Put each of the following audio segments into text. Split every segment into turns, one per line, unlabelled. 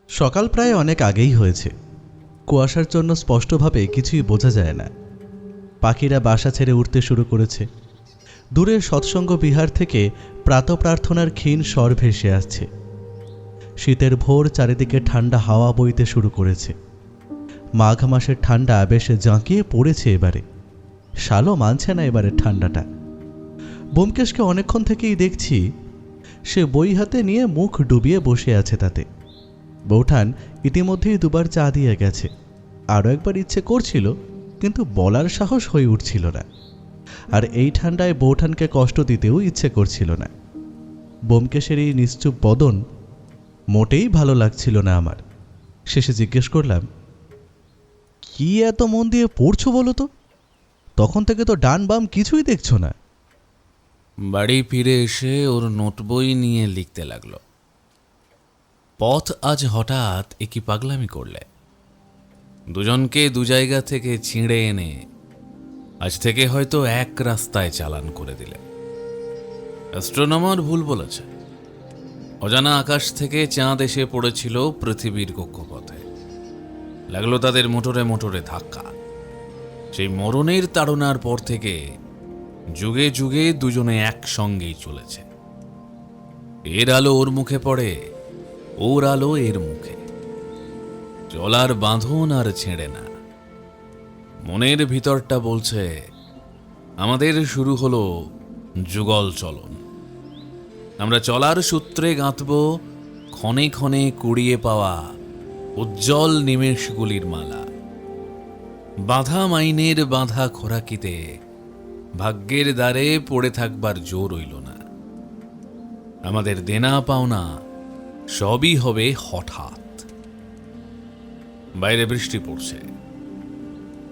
সকাল প্রায় অনেক আগেই হয়েছে। কুয়াশার জন্য স্পষ্টভাবে কিছুই বোঝা যায় না। পাখিরা বাসা ছেড়ে উঠতে শুরু করেছে। দূরের সৎসঙ্গ বিহার থেকে প্রাতঃপ্রার্থনার ক্ষীণ স্বর ভেসে আসছে। শীতের ভোর, চারিদিকে ঠান্ডা হাওয়া বইতে শুরু করেছে। মাঘ মাসের ঠান্ডা বেশ জাঁকিয়ে পড়েছে এবারে। শালও মানছে না এবারের ঠান্ডাটা। ব্যোমকেশকে অনেকক্ষণ থেকেই দেখছি, সে বই হাতে নিয়ে মুখ ডুবিয়ে বসে আছে তাতে। বৌঠান ইতিমধ্যেই দুবার চা দিয়ে গেছে। আরও একবার ইচ্ছে করছিল, কিন্তু বলার সাহস হয়ে উঠছিল না। আর এই ঠান্ডায় বৌঠানকে কষ্ট দিতেও ইচ্ছে করছিল না। ব্যোমকেশের এই নিশ্চুপ বদন মোটেই ভালো লাগছিল না আমার। শেষে জিজ্ঞেস করলাম, কি এত মন দিয়ে পড়ছো বলো তো? তখন থেকে তো ডান বাম কিছুই দেখছো না।
বাড়ি ফিরে এসে ওর নোট বই নিয়ে লিখতে লাগলো। পথ আজ হঠাৎ একই পাগলামি করলে। দুজনকে দু জায়গা থেকে ছিঁড়ে এনে আজ থেকে হয়তো এক রাস্তায় চালান করে দিলে। অ্যাস্ট্রোনমার ভুল বলেছে। অজানা আকাশ থেকে চাঁদ এসে পড়েছিল পৃথিবীর কক্ষপথে। লাগলো তাদের মোটরে মোটরে ধাক্কা। সেই মরণের তাড়নার পর থেকে যুগে যুগে দুজনে একসঙ্গেই চলেছে। এর আলো ওর মুখে পড়ে, ওর আলো এর মুখে। চলার বাঁধন আর ছেড়ে না। মনের ভিতরটা বলছে, আমাদের শুরু হলো যুগল চলন। আমরা চলার সূত্রে গাঁথব ক্ষণে ক্ষণে কুড়িয়ে পাওয়া উজ্জ্বল নিমেষগুলির মালা। বাঁধা মাইনের বাঁধা খোরাকিতে ভাগ্যের দ্বারে পড়ে থাকবার জোর রইল না। আমাদের দেনা পাওনা সবই হবে হঠাৎ। বাইরে বৃষ্টি পড়ছে।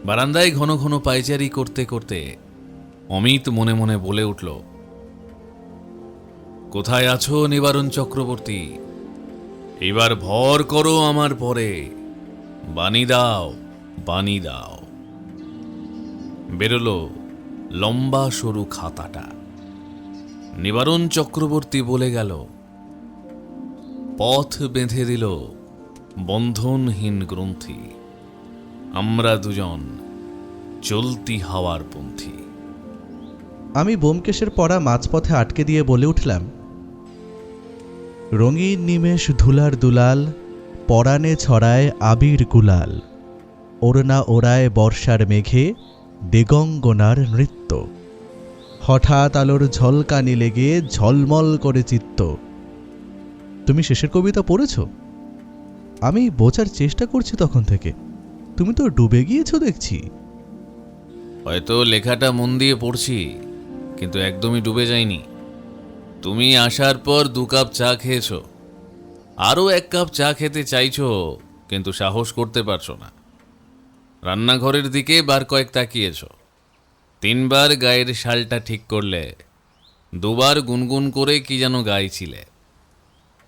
বারান্দায় ঘন ঘন পায়চারি করতে করতে অমিত মনে মনে বলে উঠল, কোথায় আছো নিবারণ চক্রবর্তী? এবার ভর করো আমার পরে, বাণী দাও, বাণী দাও। বেরোলো লম্বা সরু খাতাটা। নিবারণ চক্রবর্তী বলে গেল, পথ বেঁধে দিল বন্ধনহীন গ্রন্থি। আমরা দুজন চলতি হাওয়ার পন্থী।
আমি ব্যোমকেশের পড়া মাঝপথে আটকে দিয়ে বলে উঠলাম, রঙিন নিমেষ ধুলার দুলাল, পরাণে ছড়ায় আবির গুলাল। ওড়না ওড়ায় বর্ষার মেঘে, দিগঙ্গনার নৃত্য। হঠাৎ আলোর ঝলকানি লেগে ঝলমল করে চিত্ত। তুমি শেষের কবিতা পড়েছ? আমি বোঝার চেষ্টা করছি তখন থেকে। তুমি তো ডুবে গিয়েছো দেখছি।
হয়তো লেখাটা মন দিয়ে পড়ছি, কিন্তু একদমই ডুবে যায়নি। তুমি আসার পর 2 কাপ চা খেয়েছ, আরও 1 কাপ চা খেতে চাইছো, কিন্তু সাহস করতে পারছো না। রান্নাঘরের দিকে বার কয়েক তাকিয়েছ, 3 বার গায়ের শালটা ঠিক করলে, 2 বার গুনগুন করে কি যেন গাইছিলে।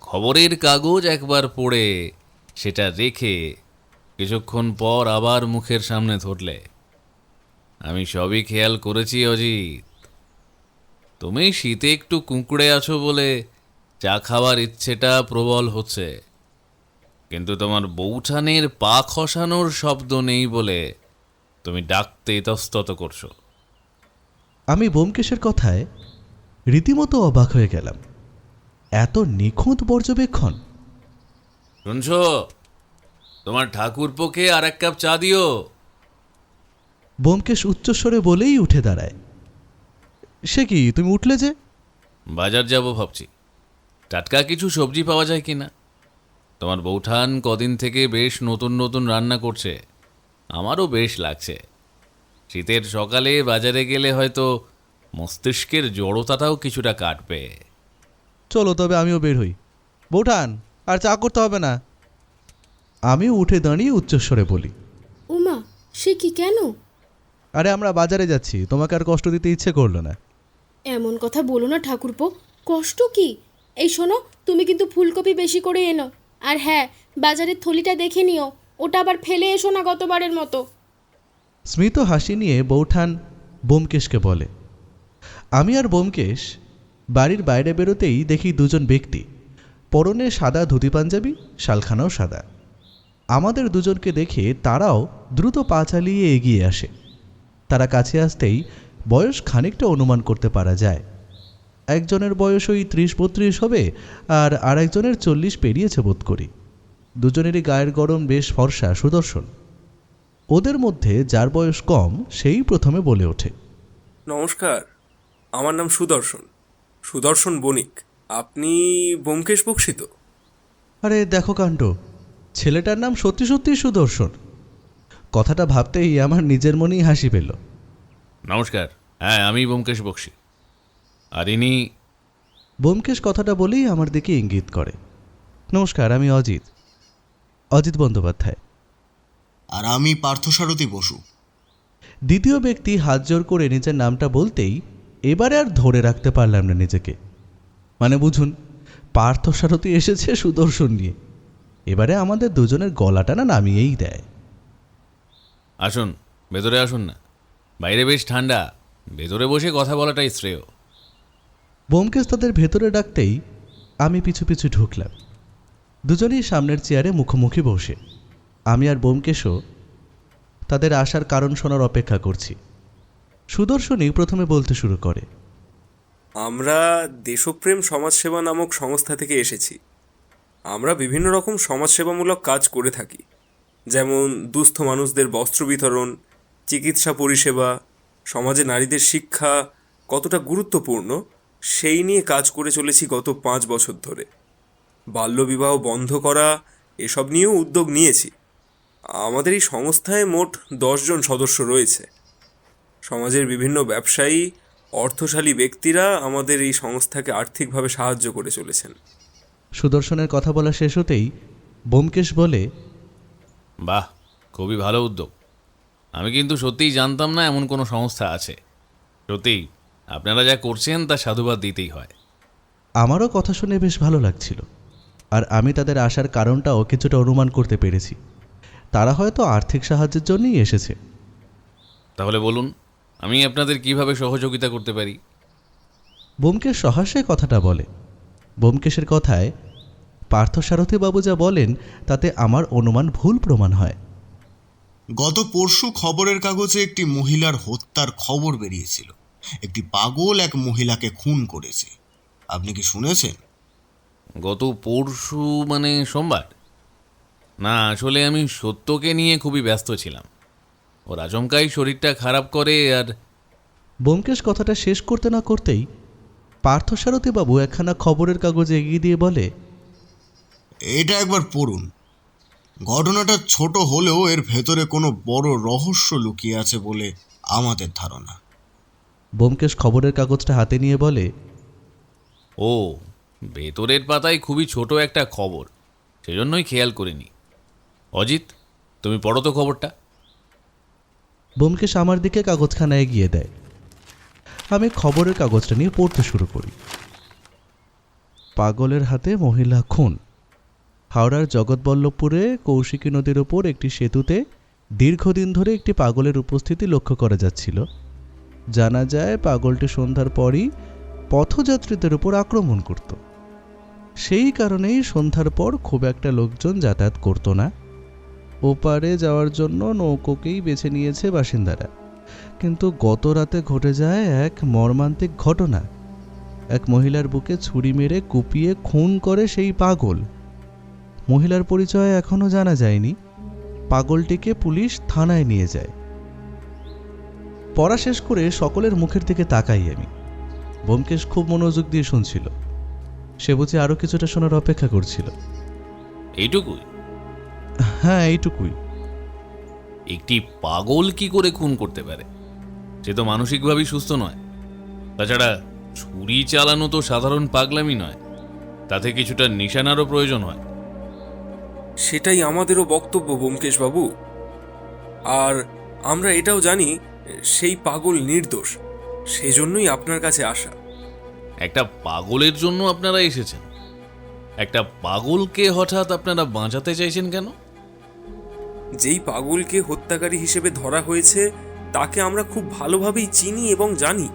খবরের কাগজ একবার পড়ে সেটা রেখে কিছুক্ষণ পর আবার মুখের সামনে ধরলে। আমি সবই খেয়াল করেছি অজিত। তুমি শীতে একটু কুঁকড়ে আছো বলে চা খাওয়ার ইচ্ছেটা প্রবল হচ্ছে, কিন্তু তোমার বৌঠানের পা খসানোর শব্দ নেই বলে তুমি ডাকতে ইতস্তত করছো।
আমি ব্যোমকেশের কথায় রীতিমতো অবাক হয়ে গেলাম। এত নিখুঁত পর্যবেক্ষণ!
শুনছো, তোমার ঠাকুরপোকে আর 1 কাপ চা দিও।
ব্যোমকেশ উচ্চস্বরে বলেই উঠে দাঁড়ায়। সে কি, তুমি উঠলে যে?
বাজার যাব ভাবছি, টাটকা কিছু সবজি পাওয়া যায় কিনা। তোমার বৌঠান কদিন থেকে বেশ নতুন নতুন রান্না করছে, আমারও বেশ লাগছে। শীতের সকালে বাজারে গেলে হয়তো মস্তিষ্কের জড়তাটাও কিছুটা কাটবে।
চলো তবে আমিও বের হই। বৌঠান, আর চা করতে হবে না। আমিও উঠে দাঁড়িয়ে উচ্চস্বরে বলি,
উমা, সে কি, কেন?
আরে আমরা বাজারে যাচ্ছি, তোমাকে আর কষ্ট দিতে ইচ্ছে করলো না।
এমন কথা বলো না ঠাকুরপো, কষ্ট কি? এই শোনো, তুমি কিন্তু ফুলকপি বেশি করে এনো। আর হ্যাঁ, বাজারের থলিটা দেখে নিও, ওটা আবার ফেলে এসো না গতবারের মতো।
স্মিত হাসি নিয়ে বৌঠান ব্যোমকেশকে বলে। আমি আর ব্যোমকেশ বাড়ির বাইরে বেরোতেই দেখি দুজন ব্যক্তি পরনে সাদা ধুতি পাঞ্জাবি, শালখানাও সাদা। আমাদের দুজনকে দেখে তারাও দ্রুত পা চালিয়ে এগিয়ে আসে। তারা কাছে আসতেই বয়স খানিকটা অনুমান করতে পারা যায়। একজনের বয়স ওই 30-32 হবে, আর আরেকজনের 40 পেরিয়েছে বোধ করি। দুজনেরই গায়ের গড়ন বেশ ফর্সা, সুদর্শন। ওদের মধ্যে যার বয়স কম সেই প্রথমে বলে ওঠে,
নমস্কার, আমার নাম সুদর্শন, সুদর্শন বণিক। আপনি ব্যোমকেশ বক্সী তো?
আরে দেখো কাণ্ড, ছেলেটার নাম সত্যি সত্যি সুদর্শন। কথাটা ভাবতেই আমার নিজের মনেই হাসি পেল।
নমস্কার, হ্যাঁ আমি ব্যোমকেশ বক্সী। আর ইনি?
ব্যোমকেশ কথাটা বলেই আমার দিকে ইঙ্গিত করে। নমস্কার, আমি অজিত, অজিত বন্দ্যোপাধ্যায়।
আর আমি পার্থসারথী বসু।
দ্বিতীয় ব্যক্তি হাত জোর করে নিজের নামটা বলতেই এবারে আর ধরে রাখতে পারলাম না নিজেকে। মানে বুঝুন, পার্থসারথী এসেছে সুদর্শন নিয়ে, এবারে আমাদের দুজনের গলাটা না নামিয়েই দেয়।
আসুন, ভেতরে আসুন না, বাইরে বেশ ঠান্ডা, ভেতরে বসে কথা বলাটাই শ্রেয়।
ব্যোমকেশ তাদের ভেতরে ডাকতেই আমি পিছু পিছু ঢুকলাম। দুজনেই সামনের চেয়ারে মুখোমুখি বসে। আমি আর ব্যোমকেশও তাদের আসার কারণ শোনার অপেক্ষা করছি। সুদর্শনই প্রথমে বলতে শুরু করে,
আমরা দেশপ্রেম সমাজসেবা নামক সংস্থা থেকে এসেছি। আমরা বিভিন্ন রকম সমাজসেবামূলক কাজ করে থাকি, যেমন দুস্থ মানুষদের বস্ত্র বিতরণ, চিকিৎসা পরিষেবা, সমাজে নারীদের শিক্ষা কতটা গুরুত্বপূর্ণ সেই নিয়ে কাজ করে চলেছি গত 5 বছর ধরে। বাল্যবিবাহ বন্ধ করা এসব নিয়েও উদ্যোগ নিয়েছি। আমাদের এই সংস্থায় মোট 10 জন সদস্য রয়েছে। সমাজের বিভিন্ন ব্যবসায়ী, অর্থশালী ব্যক্তিরা আমাদের এই সংস্থাকে আর্থিকভাবে সাহায্য করে চলেছেন।
সুদর্শনের কথা বলা শেষ হতেই ব্যোমকেশ বলে,
বাহ, খুবই ভালো উদ্যোগ। আমি কিন্তু সত্যিই জানতাম না এমন কোনো সংস্থা আছে। সত্যিই আপনারা যা করছেন তা সাধুবাদ দিতেই হয়।
আমারও কথা শুনে বেশ ভালো লাগছিল, আর আমি তাদের আসার কারণটাও কিছুটা অনুমান করতে পেরেছি। তারা হয়তো আর্থিক সাহায্যের জন্যই এসেছে।
তাহলে বলুন, আমি আপনাদের কিভাবে সহযোগিতা করতে পারি?
ব্যোমকেশ সহাস্যে কথাটা বলে। ব্যোমকেশের কথায় পার্থসারথী বাবু যা বলেন তাতে আমার অনুমান ভুল প্রমাণ হয়।
গত পরশু খবরের কাগজে একটি মহিলার হত্যার খবর বেরিয়েছিল। একটি পাগল এক মহিলাকে খুন করেছে। আপনি কি শুনেছেন?
গত পরশু মানে সোমবার? না, আসলে আমি সত্যকে নিয়ে খুবই ব্যস্ত ছিলাম। ওর আচমকাই শরীরটা খারাপ করে আর...
ব্যোমকেশ কথাটা শেষ করতে না করতেই পার্থসারথী বাবু একখানা খবরের কাগজে এগিয়ে দিয়ে বলে,
এটা একবার পড়ুন। ঘটনাটা ছোট হলেও এর ভেতরে কোনো বড় রহস্য লুকিয়ে আছে বলে আমাদের ধারণা।
ব্যোমকেশ খবরের কাগজটা হাতে নিয়ে বলে,
ও, ভেতরের পাতায় খুবই ছোট একটা খবর, সেজন্যই খেয়াল করিনি। অজিত, তুমি পড়ো তো খবরটা।
ব্যোমকেশ আমার দিকে কাগজখানা এগিয়ে দেয়। আমি খবরের কাগজটা নিয়ে পড়তে শুরু করি। পাগলের হাতে মহিলা খুন। হাওড়ার জগৎবল্লভপুরে কৌশিকী নদীর ওপর একটি সেতুতে দীর্ঘদিন ধরে একটি পাগলের উপস্থিতি লক্ষ্য করা যাচ্ছিল। জানা যায় পাগলটি সন্ধ্যার পরই পথযাত্রীদের উপর আক্রমণ করত। সেই কারণেই সন্ধ্যার পর খুব একটা লোকজন যাতায়াত করত না। ওপারে যাওয়ার জন্য নৌকোকেই বেছে নিয়েছে বাসিন্দারা। কিন্তু গত রাতে ঘটে যায় এক মর্মান্তিক ঘটনা। এক মহিলার বুকে ছুরি মেরে কুপিয়ে খুন করে সেই পাগল। মহিলার পরিচয় এখনো জানা যায়নি। পাগলটিকে পুলিশ থানায় নিয়ে যায়। পড়া শেষ করে সকলের মুখের দিকে তাকাই আমি। ব্যোমকেশ খুব মনোযোগ দিয়ে শুনছিল। সে বুঝি আরো কিছুটা শোনার অপেক্ষা করছিল।
এইটুকুই?
হ্যাঁ, এইটুকুই।
একটি পাগল কি করে খুন করতে পারে? সে তো মানসিকভাবেই সুস্থ নয়। তাছাড়া ছুরি চালানো তো সাধারণ পাগলামি নয়, তাতে কিছুটা নিশানারও প্রয়োজন হয়।
সেটাই আমাদেরও বক্তব্য ব্যোমকেশ বাবু। আর আমরা এটাও জানি সেই পাগল নির্দোষ, সেজন্যই আপনার কাছে আসা।
একটা পাগলের জন্য আপনারা এসেছেন? একটা পাগলকে হঠাৎ আপনারা বাঁচাতে চাইছেন কেন?
যেই পাগলকে হত্যাকারী হিসেবে ধরা হয়েছে তাকে আমরা খুব ভালোভাবেই চিনি এবং জানি।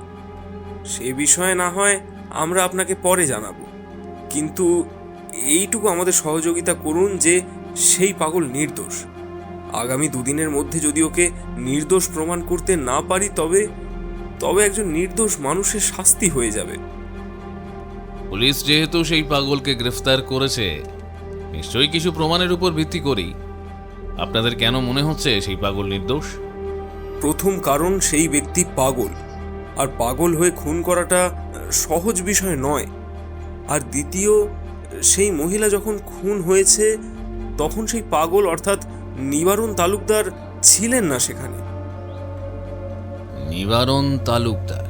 সে বিষয়ে না হয় আমরা আপনাকে পরে জানাবো, কিন্তু এইটুকু আমাদের সহযোগিতা করুন যে সেই পাগল নির্দোষ। আগামী দুদিনের মধ্যে যদি ওকে নির্দোষ প্রমাণ করতে না পারি তবে তবে একজন নির্দোষ মানুষের শাস্তি হয়ে যাবে।
পুলিশ যেহেতু সেই পাগলকে গ্রেফতার করেছে, নিশ্চয়ই কিছু প্রমাণের উপর ভিত্তি করেই আপনাদের কেন মনে হচ্ছে সেই পাগল নির্দোষ?
প্রথম কারণ, সেই ব্যক্তি পাগল, আর পাগল হয়ে খুন করাটা সহজ বিষয় নয়। আর দ্বিতীয়, সেই মহিলা যখন খুন হয়েছে তখন সেই পাগল অর্থাৎ নিবারণ তালুকদার ছিলেন না সেখানে।
নিবারণ তালুকদার?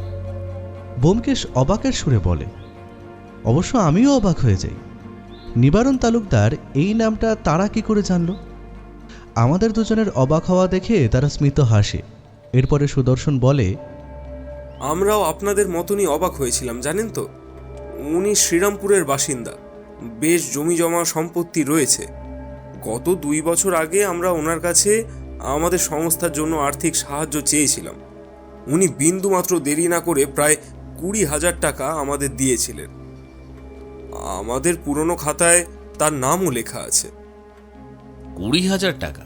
ব্যোমকেশ অবাকের সুরে বলে। অবশ্য আমিও অবাক হয়ে যাই। নিবারণ তালুকদার এই নামটা তারা কি করে জানল? আমাদের দুজনের অবাক হওয়া দেখে তারা স্মিত হাসে। এরপরে সুদর্শন বলে,
আমরাও আপনাদের মতনই অবাক হয়েছিলাম, জানেন তো। উনি শ্রীরামপুরের বাসিন্দা, বেশ জমি জমা সম্পত্তি রয়েছে। গত 2 বছর আগে আমরা ওনার কাছে আমাদের সংস্থার জন্য আর্থিক সাহায্য চেয়েছিলাম। উনি বিন্দুমাত্র দেরি না করে প্রায় 20,000 টাকা আমাদের দিয়েছিলেন। আমাদের পুরনো খাতায় তার নামও লেখা আছে।
20,000 টাকা?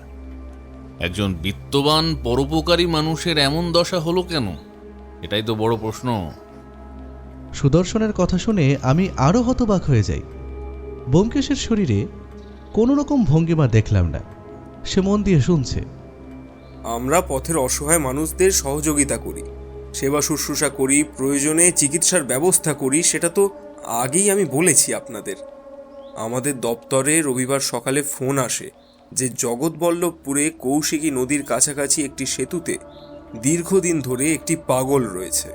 একজন বিত্তবান পরোপকারী মানুষের এমন দশা হলো কেন? এটাই তো বড় প্রশ্ন।
সুদর্শনের কথা শুনে আমি আরও হতবাক হয়ে যাই। ব্যোমকেশের শরীরে কোনো রকম ভঙ্গিমা দেখলাম না। সে মন দিয়ে শুনছে।
আমরা পথের অসহায় মানুষদের সহযোগিতা করি, সেবা শুশ্রূষা করি, প্রয়োজনে চিকিৎসার ব্যবস্থা করি, সেটা তো আগেই আমি বলেছি আপনাদের। আমাদের দপ্তরে রবিবার সকালে ফোন আসে যে জগৎবল্লভপুরে কৌশিকী নদীর কাছাকাছি একটি সেতুতে দীর্ঘদিন ধরে একটি পাগল রয়েছে।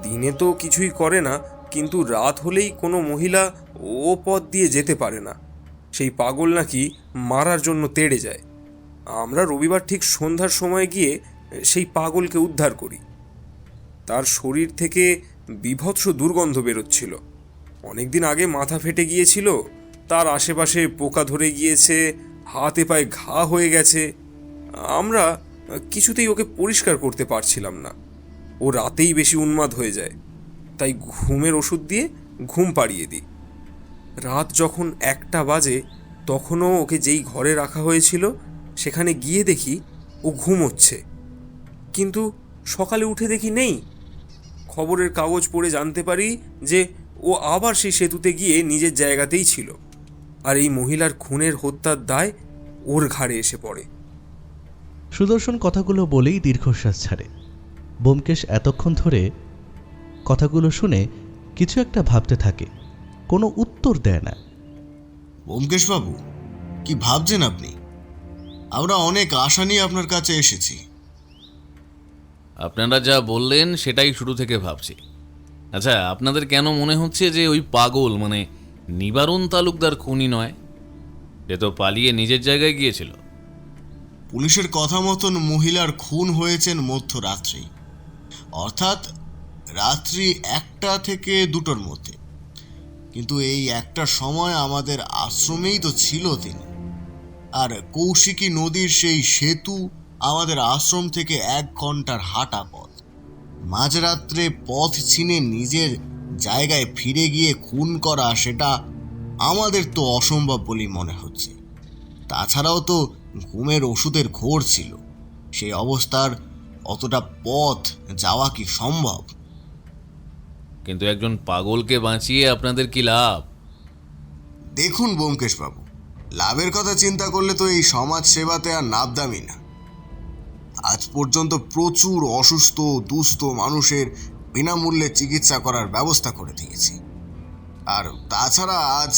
দিনে তো কিছুই করে না, কিন্তু রাত হলেই কোনো মহিলা ও পথ দিয়ে যেতে পারে না। সেই পাগল নাকি মারার জন্য তেড়ে যায়। আমরা রবিবার ঠিক সন্ধ্যার সময় গিয়ে সেই পাগলকে উদ্ধার করি। তার শরীর থেকে বীভৎস দুর্গন্ধ বেরোচ্ছিল। অনেকদিন আগে মাথা ফেটে গিয়েছিল, তার আশেপাশে পোকা ধরে গিয়েছে, হাতে পায়ে ঘা হয়ে গেছে। আমরা কিছুতেই ওকে পরিষ্কার করতে পারছিলাম না। ও রাতেই বেশি উন্মাদ হয়ে যায়, তাই ঘুমের ওষুধ দিয়ে ঘুম পাড়িয়ে দিই। রাত যখন 1টা বাজে, তখনও ওকে যেই ঘরে রাখা হয়েছিল সেখানে গিয়ে দেখি ও ঘুমোচ্ছে, কিন্তু সকালে উঠে দেখি নেই। খবরের কাগজ পড়ে জানতে পারি যে ও আবার সেই সেতুতে গিয়ে নিজের জায়গাতেই ছিল, আর এই মহিলার খুনের হত্যার দায় ওর ঘাড়ে এসে পড়ে।
সুদর্শন কথাগুলো বলেই দীর্ঘশ্বাস ছাড়ে। ব্যোমকেশ এতক্ষণ ধরে কথাগুলো শুনে কিছু একটা ভাবতে থাকে, কোনো উত্তর দেয় না।
ব্যোমকেশবাবু, কি ভাবছেন আপনি? আমরা অনেক আশা নিয়ে আপনার কাছে এসেছি।
আপনারা যা বললেন সেটাই শুরু থেকে ভাবছি। আচ্ছা, আপনাদের কেন মনে হচ্ছে যে ওই পাগল মানে নিবারণ তালুকদার খুনি নয়? সে তো পালিয়ে নিজের জায়গায় গিয়েছিল।
পুলিশের কথা মতন মহিলার খুন হয়েছেন মধ্যরাত্রেই, অর্থাৎ রাত্রি 1টা থেকে 2টোর মধ্যে। কিন্তু এই একটা সময় আমাদের আশ্রমেই তো ছিল তিনি। আর কৌশিকী নদীর সেই সেতু আমাদের আশ্রম থেকে 1 ঘন্টার হাঁটা পথ। মাঝরাত্রে পথ চিনে নিজের জায়গায় ফিরে গিয়ে খুন করা, সেটা আমাদের তো অসম্ভব বলেই মনে হচ্ছে। তাছাড়াও তো ঘুমের ওষুধের ঘোর ছিল। সেই অবস্থার অতটা পথ যাওয়া কি সম্ভব?
কিন্তু একজন পাগলকে বাঁচিয়ে আপনাদের কি লাভ?
দেখুন ব্যোমকেশবাবু, লাভের কথা চিন্তা করলে তো এই সমাজ সেবাতে আর নাবদামি না। আজ পর্যন্ত প্রচুর অসুস্থ দুস্থ মানুষের বিনামূল্যে চিকিৎসা করার ব্যবস্থা করে দিয়েছি। আর তাছাড়া আজ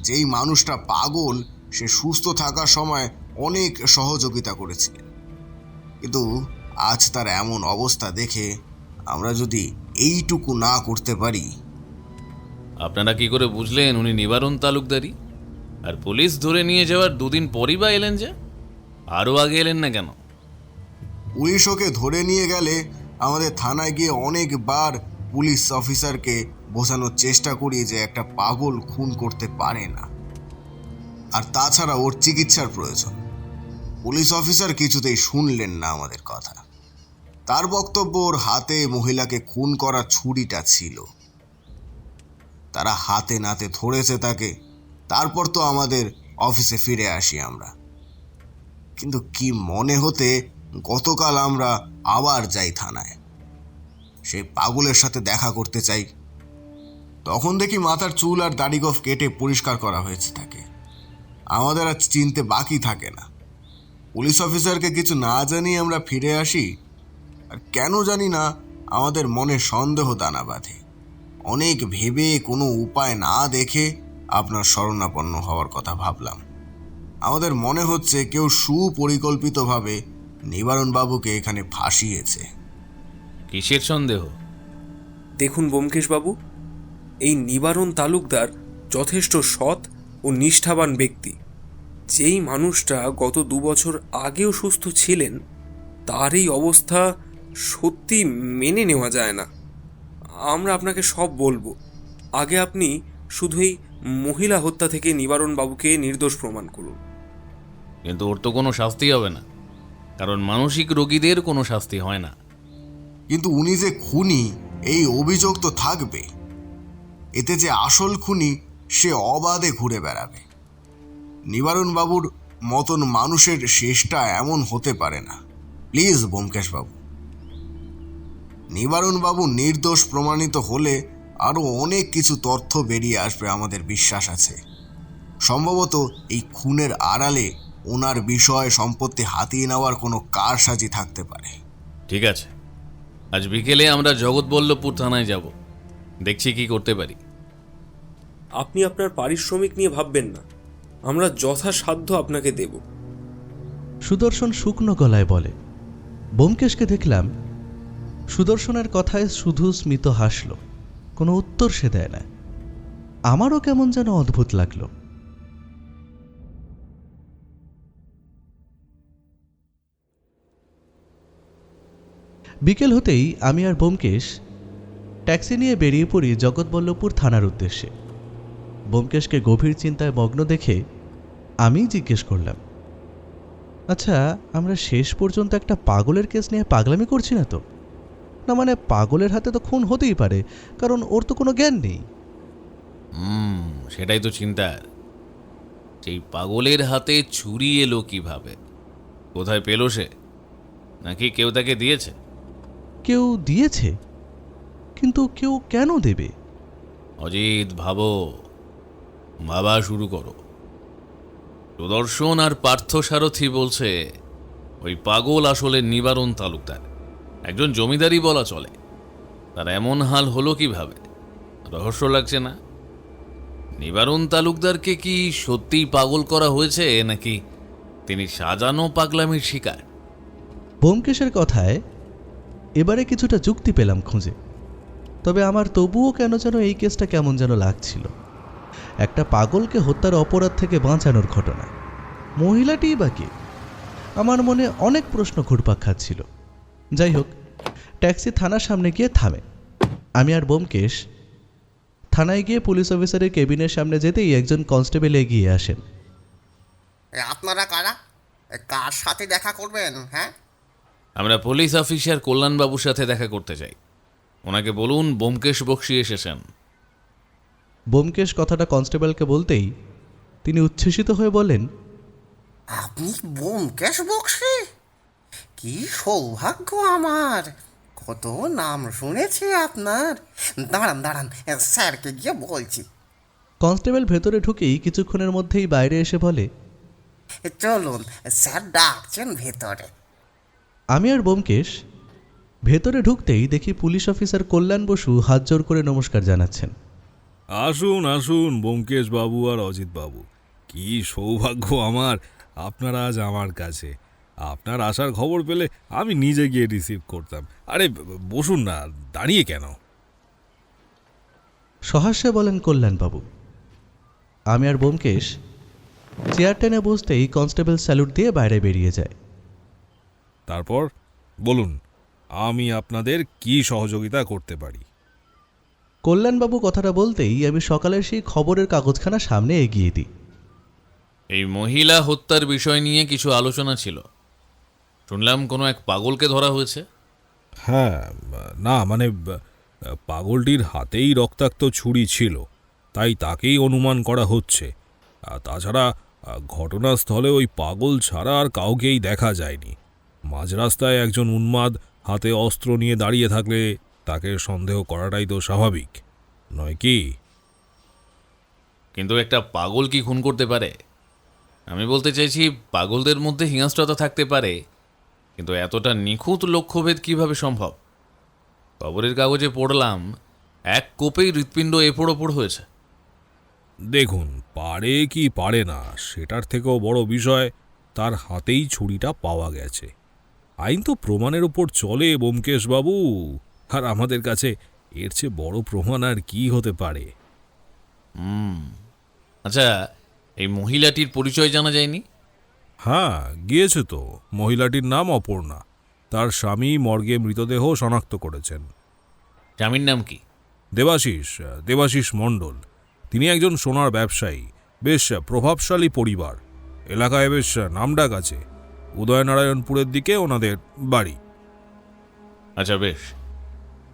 যেই মানুষটা পাগল, সে সুস্থ থাকার সময় অনেক সহযোগিতা করেছিলেন। কিন্তু আজ তার এমন অবস্থা দেখে আমরা যদি এইটুকু না করতে পারি।
আপনারা কি করে বুঝলেন উনি নিবারণ তালুকদারই? আর পুলিশ ধরে নিয়ে যাওয়ার 2 দিন পরই বা এলেন যে? আরও আগে এলেন না কেন?
পুলিশ ওকে ধরে নিয়ে গেলে আমাদের থানায় গিয়ে অনেকবার পুলিশ অফিসারকে বোঝানোর চেষ্টা করি যে একটা পাগল খুন করতে পারে না, আর তাছাড়া ওর চিকিৎসার প্রয়োজন। পুলিশ অফিসার কিছুতেই শুনলেন না আমাদের কথা। তার বক্তব্য ওর হাতে মহিলাকে খুন করা ছুরিটা ছিল। তারা হাতে নাতে ধরেছে তাকে, তারপর তো আমাদের অফিসে ফিরে আসি আমরা। কিন্তু কি মনে হতে গতকাল আমরা আবার যাই থানায়, সেই পাগলের সাথে দেখা করতে চাই। তখন দেখি মাথার চুল আর দাড়ি গোঁফ কেটে পরিষ্কার করা হয়েছে তাকে। আমাদের আর চিনতে বাকি থাকে না। পুলিশ অফিসারকে কিছু না জানিয়ে আমরা ফিরে আসি, আর কেন জানি না আমাদের মনে সন্দেহ দানা বাঁধে। অনেক ভেবে কোনো উপায় না দেখে আপনার শরণাপন্ন হওয়ার কথা ভাবলাম। আমাদের মনে হচ্ছে কেউ সুপরিকল্পিতভাবে নিবারণবাবুকে এখানে ফাঁসিয়েছে।
কিসের সন্দেহ?
দেখুন ব্যোমকেশবাবু, এই নিবারণ তালুকদার যথেষ্ট সৎ ও নিষ্ঠাবান ব্যক্তি। যেই মানুষটা গত 2 বছর আগেও সুস্থ ছিলেন, তার এই অবস্থা সত্যি মেনে নেওয়া যায় না। আমরা আপনাকে সব বলবো। আগে আপনি শুধু এই মহিলা হত্যা থেকে নিবারণবাবুকে নির্দোষ প্রমাণ করুন।
কিন্তু ওর তো কোনো শাস্তি হবে না, কারণ মানসিক রোগীদের কোনো শাস্তি হয় না।
কিন্তু উনি যে খুনি এই অভিযোগ তো থাকবে। এতে যে আসল খুনি সে অবাধে ঘুরে বেড়াবে। নিবারণবাবুর মতন মানুষের শেষটা এমন হতে পারে না। প্লিজ ব্যোমকেশবাবু, নিবারণবাবু নির্দোষ প্রমাণিত হলে আরও অনেক কিছু তথ্য বেরিয়ে আসবে, আমাদের বিশ্বাস আছে। সম্ভবত এই খুনের আড়ালে ওনার বিষয় সম্পত্তি হাতিয়ে নেওয়ার কোনো কারসাজি থাকতে পারে।
ঠিক আছে, আজ বিকেলে আমরা জগৎবল্লভপুর থানায় যাব, দেখছি কি করতে পারি।
আপনি আপনার পারিশ্রমিক নিয়ে ভাববেন না, আমরা যথাসাধ্য আপনাকে দেব।
সুদর্শন শুকনো গলায় বলে। ব্যোমকেশকে দেখলাম সুদর্শনের কথায় শুধু স্মিত হাসল, কোনো উত্তর সে দেয় না। আমারও কেমন যেন অদ্ভুত লাগলো। বিকেল হতেই আমি আর ব্যোমকেশ ট্যাক্সি নিয়ে বেরিয়ে পড়ি জগৎবল্লভপুর থানার উদ্দেশ্যে। ব্যোমকেশকে গভীর চিন্তায় মগ্ন দেখে আমি জিজ্ঞেস করলাম, আচ্ছা, আমরা শেষ পর্যন্ত একটা পাগলের কেস নিয়ে পাগলামি করছি না তো? না মানে পাগলের হাতে তো খুন হতেই পারে, কারণ ওর তো কোনো জ্ঞান নেই।
সেটাই তো চিন্তার। সেই পাগলের হাতে ছুরি এলো কিভাবে? কোথায় পেল সে? নাকি কেউ তাকে দিয়েছে?
কেউ দিয়েছে, কিন্তু কেউ কেন দেবে?
অজিত, ভাবা শুরু করো। সুদর্শন আর পার্থসারথী বলছে ওই পাগল আসলে নিবারণ তালুকদার, একজন জমিদারই বলা চলে। তার এমন হাল হলো কিভাবে? রহস্য লাগছে না? নিবারণ তালুকদারকে কি সত্যিই পাগল করা হয়েছে, নাকি তিনি সাজানো পাগলামির শিকার?
ব্যোমকেশের কথায় এবারে কিছুটা যুক্তি পেলাম খুঁজে। তবে আমার তবুও কেন যেন এই কেসটা কেমন যেন লাগছিল। একটা পাগলকে হত্যার অপরাধ থেকে বাঁচানোর ঘটনা, মহিলাটিই বা কে? আমার মনে অনেক প্রশ্ন ঘুরপাক খাচ্ছিল। যাই হোক, ট্যাক্সি থানার সামনে গিয়ে থামে। আমি আর ব্যোমকেশ থানায় গিয়ে পুলিশ অফিসারের কেবিনের সামনে যেতেই একজন কনস্টেবল এগিয়ে আসেন।
আপনারা কারা? কার সাথে দেখা করবেন? হ্যাঁ,
আমরা পুলিশ অফিসার কল্যাণবাবুর সাথে দেখা করতে চাই। ওনাকে বলুন ব্যোমকেশ বক্সী এসেছেন।
ব্যোমকেশ কথাটা কনস্টেবলকে বলতেই তিনি উচ্ছ্বসিত হয়ে বলেন,
আপনি ব্যোমকেশ বক্সী? কি সৌভাগ্য আমার! কত নাম শুনেছি আপনার। দাঁড়ান, স্যারকে গিয়ে বলছি।
কনস্টেবল ভেতরে ঢুকেই কিছুক্ষণের মধ্যেই বাইরে এসে বলে,
চলুন, স্যার ডাকছেন ভেতরে।
আমি আর ব্যোমকেশ ভেতরে ঢুকতেই দেখি পুলিশ অফিসার কল্যাণ বসু হাত জোর করে নমস্কার জানাচ্ছেন।
আসুন আসুন ব্যোমকেশ বাবু আর অজিত বাবু, কি সৌভাগ্য আমার আপনারা আজ আমার কাছে। আপনার আসার খবর পেলে আমি নিজে গিয়ে রিসিভ করতাম। আরে বসুন না, দাঁড়িয়ে কেন?
সহাস্যে বলেন কল্যাণবাবু। আমি আর ব্যোমকেশ চেয়ার টেনে বসতেই কনস্টেবল স্যালুট দিয়ে বাইরে বেরিয়ে যায়।
তারপর বলুন, আমি আপনাদের কি সহযোগিতা করতে পারি?
কল্যাণবাবু কথাটা বলতেই আমি সকালের সেই খবরের কাগজখানা সামনে এগিয়ে দিই।
এই মহিলা হত্যার বিষয় নিয়ে কিছু আলোচনা ছিল, শুনলাম কোনো এক পাগলকে ধরা হয়েছে।
হ্যাঁ, না মানে পাগলটির হাতেই রক্তাক্ত ছুরি ছিল, তাই তাকেই অনুমান করা হচ্ছে। আর তাছাড়া ঘটনাস্থলে ওই পাগল ছাড়া আর কাউকেই দেখা যায়নি। মাঝ রাস্তায় একজন উন্মাদ হাতে অস্ত্র নিয়ে দাঁড়িয়ে থাকলে তাকে সন্দেহ করাটাই তো স্বাভাবিক, নয় কি?
কিন্তু একটা পাগল কি খুন করতে পারে? আমি বলতে চাইছি, পাগলদের মধ্যে হিংস্রতা থাকতে পারে, কিন্তু এতটা নিখুঁত লক্ষ্যভেদ কিভাবে সম্ভব? খবরের কাগজে পড়লাম এক কোপেই হৃৎপিণ্ড এপড় ওপড় হয়েছে।
দেখুন, পারে কি পারে না সেটার থেকেও বড় বিষয় তার হাতেই ছুরিটা পাওয়া গেছে। আইন তো প্রমাণের উপর চলে ব্যোমকেশবাবু, আর আমাদের কাছে এর চেয়ে বড় প্রমাণ আর কি হতে পারে?
আচ্ছা, এই মহিলাটির পরিচয় জানা যায়নি?
হ্যাঁ, গিয়েছে তো। মহিলাটির নাম অপর্ণা। তার স্বামী মর্গে মৃতদেহ শনাক্ত করেছেন।
স্বামীর নাম কি?
দেবাশিস মণ্ডল। তিনি একজন সোনার ব্যবসায়ী, বেশ প্রভাবশালী পরিবার, এলাকায় বেশ নামডাক আছে। উদয়নারায়ণপুরের দিকে ওনাদের বাড়ি।
আচ্ছা বেশ,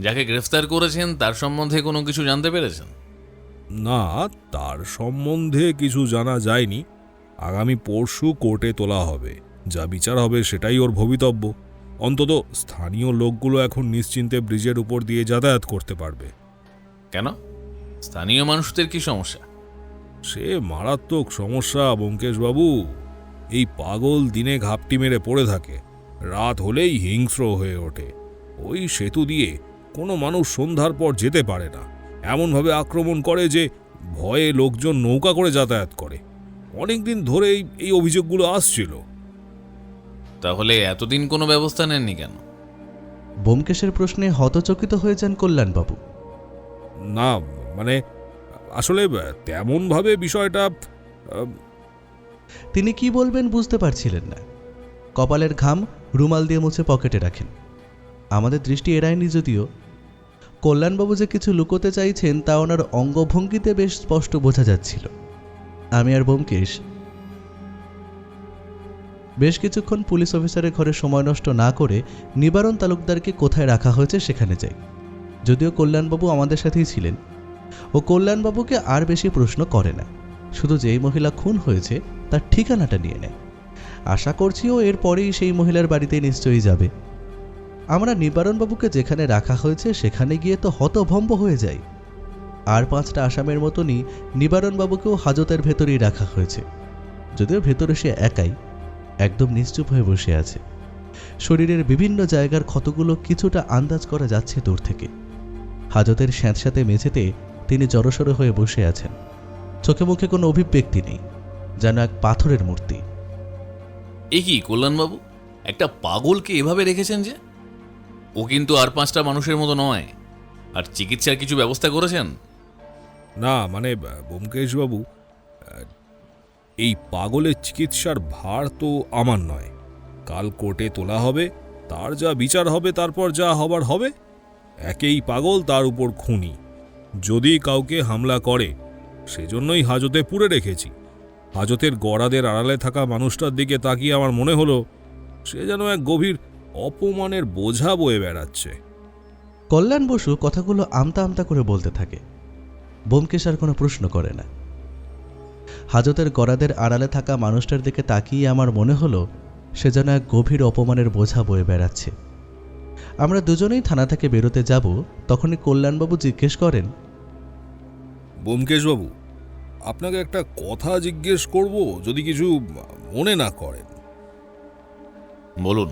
যাকে গ্রেফতার করেছেন তার সম্বন্ধে কোনো কিছু জানতে পেরেছেন?
না, তার সম্বন্ধে কিছু জানা যায়নি। আগামী পরশু কোর্টে তোলা হবে, যা বিচার হবে সেটাই ওর ভবিতব্য। অন্তত স্থানীয় লোকগুলো এখন নিশ্চিন্তে ব্রিজের উপর দিয়ে যাতায়াত করতে পারবে।
কেন? স্থানীয় মানুষদের কি সমস্যা?
সে মারাত্মক সমস্যা ব্যোমকেশবাবু। এই পাগল দিনে ঘাপটি মেরে পড়ে থাকে, রাত হলেই হিংস্র হয়ে ওঠে। ওই সেতু দিয়ে কোনো মানুষ সন্ধ্যার পর যেতে পারে না, এমনভাবে আক্রমণ করে যে ভয়ে লোকজন নৌকা করে যাতায়াত করে। অনেকদিন ধরেই এই অভিযোগগুলো আসছিল।
তাহলে এতদিন কোনো ব্যবস্থা নেননি কেন?
ব্যোমকেশের প্রশ্নে হতচকিত হয়ে যান কল্যাণবাবু।
না, মানে আসলে তেমনভাবে বিষয়টা
তিনি কি বলবেন বুঝতে পারছিলেন না। কপালের ঘাম রুমাল দিয়ে মুছে পকেটে রাখেন। আমাদের দৃষ্টি এড়ায়নি যদিও। কল্যাণবাবু যে কিছু লুকোতে চাইছেন তা ওনার অঙ্গভঙ্গিতে বেশ স্পষ্ট বোঝা যাচ্ছিল। আমি আর ব্যোমকেশ বেশ কিছুক্ষণ পুলিশ অফিসারের ঘরে সময় নষ্ট না করে নিবারণ তালুকদারকে কোথায় রাখা হয়েছে সেখানে যাই। যদিও কল্যাণবাবু আমাদের সাথেই ছিলেন, ও কল্যাণবাবুকে আর বেশি প্রশ্ন করে না, শুধু যেই মহিলা খুন হয়েছে তার ঠিকানাটা নিয়ে নেয়। আশা করছি ও এরপরেই সেই মহিলার বাড়িতে নিশ্চয়ই যাবে। আমরা নিবারণবাবুকে যেখানে রাখা হয়েছে সেখানে গিয়ে তো হতভম্ব হয়ে যাই। আর 5টা আসামের মতনই নিবারণবাবুকেও হাজতের ভেতরেই রাখা হয়েছে, যদিও ভেতরে সে একাই একদম নিশ্চুপ হয়ে বসে আছে। শরীরের বিভিন্ন জায়গার ক্ষতগুলো কিছুটা আন্দাজ করা যাচ্ছে দূর থেকে। হাজতের স্যাঁতস্যাঁতে মেঝেতে তিনি জড়সড় হয়ে বসে আছেন। চোখে মুখে কোনো অভিব্যক্তি নেই, যেন এক পাথরের মূর্তি।
এ কি কল্যাণবাবু, একটা পাগলকে এভাবে রেখেছেন যে? ও কিন্তু আর 5টা মানুষের মতো নয়। আর চিকিৎসার কিছু ব্যবস্থা করেছেন?
না, মানে ব্যোমকেশবাবু, এই পাগলের চিকিৎসার ভার তো আমার নয়। কাল কোর্টে তোলা হবে, তার যা বিচার হবে, তারপর যা হবার হবে। একেই পাগল, তার উপর খুনি। যদি কাউকে হামলা করে, সেজন্যই হাজতে পুরে রেখেছি। হাজতের গড়াদের আড়ালে থাকা মানুষটার দিকে তাকিয়ে আমার মনে হলো সে যেন এক গভীর অপমানের বোঝা বয়ে বেড়াচ্ছে।
কল্যাণ বসু কথাগুলো আমতা আমতা করে বলতে থাকে। ব্যোমকেশ আর কোনো প্রশ্ন করে না। হাজতের গড়াদের আড়ালে থাকা মানুষটার দিকে তাকিয়ে আমার মনে হলো সে যেন এক গভীর অপমানের বোঝা বয়ে বেড়াচ্ছে। আমরা দুজনেই থানা থেকে বেরোতে যাব, তখনই কল্যাণবাবু জিজ্ঞেস করেন,
ব্যোমকেশবাবু, আপনাকে একটা কথা জিজ্ঞেস করব, যদি কিছু মনে না করেন।
বলুন।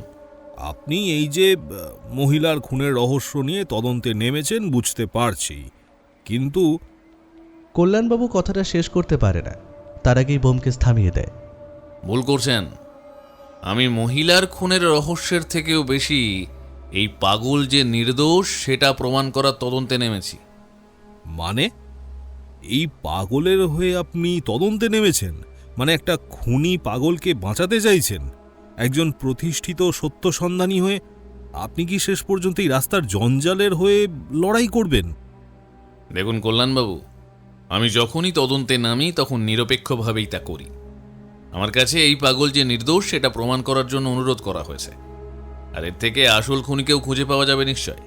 আপনি এই যে মহিলার খুনের রহস্য নিয়ে তদন্তে নেমেছেন বুঝতে পারছি, কিন্তু
কল্যাণবাবু কথাটা শেষ করতে পারে না, তার আগেই ব্যোমকেশ থামিয়ে দেয়।
ভুল করছেন। আমি মহিলার খুনের রহস্যের থেকেও বেশি এই পাগল যে নির্দোষ সেটা প্রমাণ করার তদন্তে নেমেছি।
মানে এই পাগলের হয়ে আপনি তদন্তে নেমেছেন? মানে একটা খুনি পাগলকে বাঁচাতে চাইছেন? একজন প্রতিষ্ঠিত সত্যসন্ধানী হয়ে আপনি কি শেষ পর্যন্ত এই রাস্তার জঞ্জালের হয়ে লড়াই করবেন?
দেখুন কল্যাণবাবু, আমি যখনই তদন্তে নামি তখন নিরপেক্ষভাবেই তা করি। আমার কাছে এই পাগল যে নির্দোষ সেটা প্রমাণ করার জন্য অনুরোধ করা হয়েছে। আর এর থেকে আসল খুনিকেও খুঁজে পাওয়া যাবে নিশ্চয়।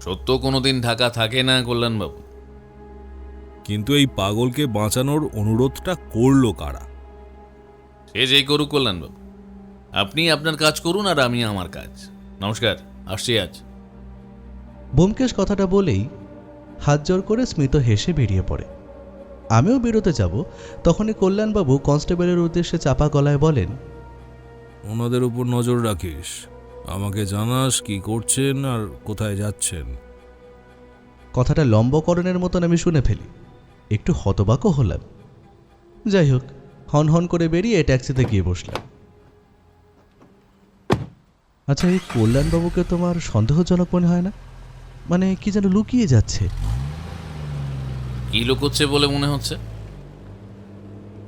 সত্য কোনোদিন ঢাকা থাকে না কল্যাণবাবু।
কিন্তু এই পাগলকে বাঁচানোর অনুরোধটা করলো কারা?
সে যেই করুক কল্যাণবাবু, আপনি আপনার কাজ করুন আর আমি আমার কাজ। নমস্কার, আসছি আজ।
ব্যোমকেশ কথাটা বলেই হাত জোর করে স্মিত হেসে বেরিয়ে পড়ে। আমিও বেরোতে যাব, তখনই কল্যাণবাবু কনস্টেবলের উদ্দেশ্যে চাপা গলায় বলেন,
ওনাদের উপর নজর রাখিস, আমাকে জানাস কি করছেন আর কোথায় যাচ্ছেন।
কথাটা লম্বকরণের মতন আমি শুনে ফেলি। একটু হতবাকও হলাম। যাই হোক, হন হন করে বেরিয়ে ট্যাক্সিতে গিয়ে বসলাম। আচ্ছা, এই কল্যাণবাবুকে তোমার সন্দেহজনক মনে হয় না? মানে কি যেন লুকিয়ে যাচ্ছে।
কি লুকোচ্ছে বলে মনে হচ্ছে?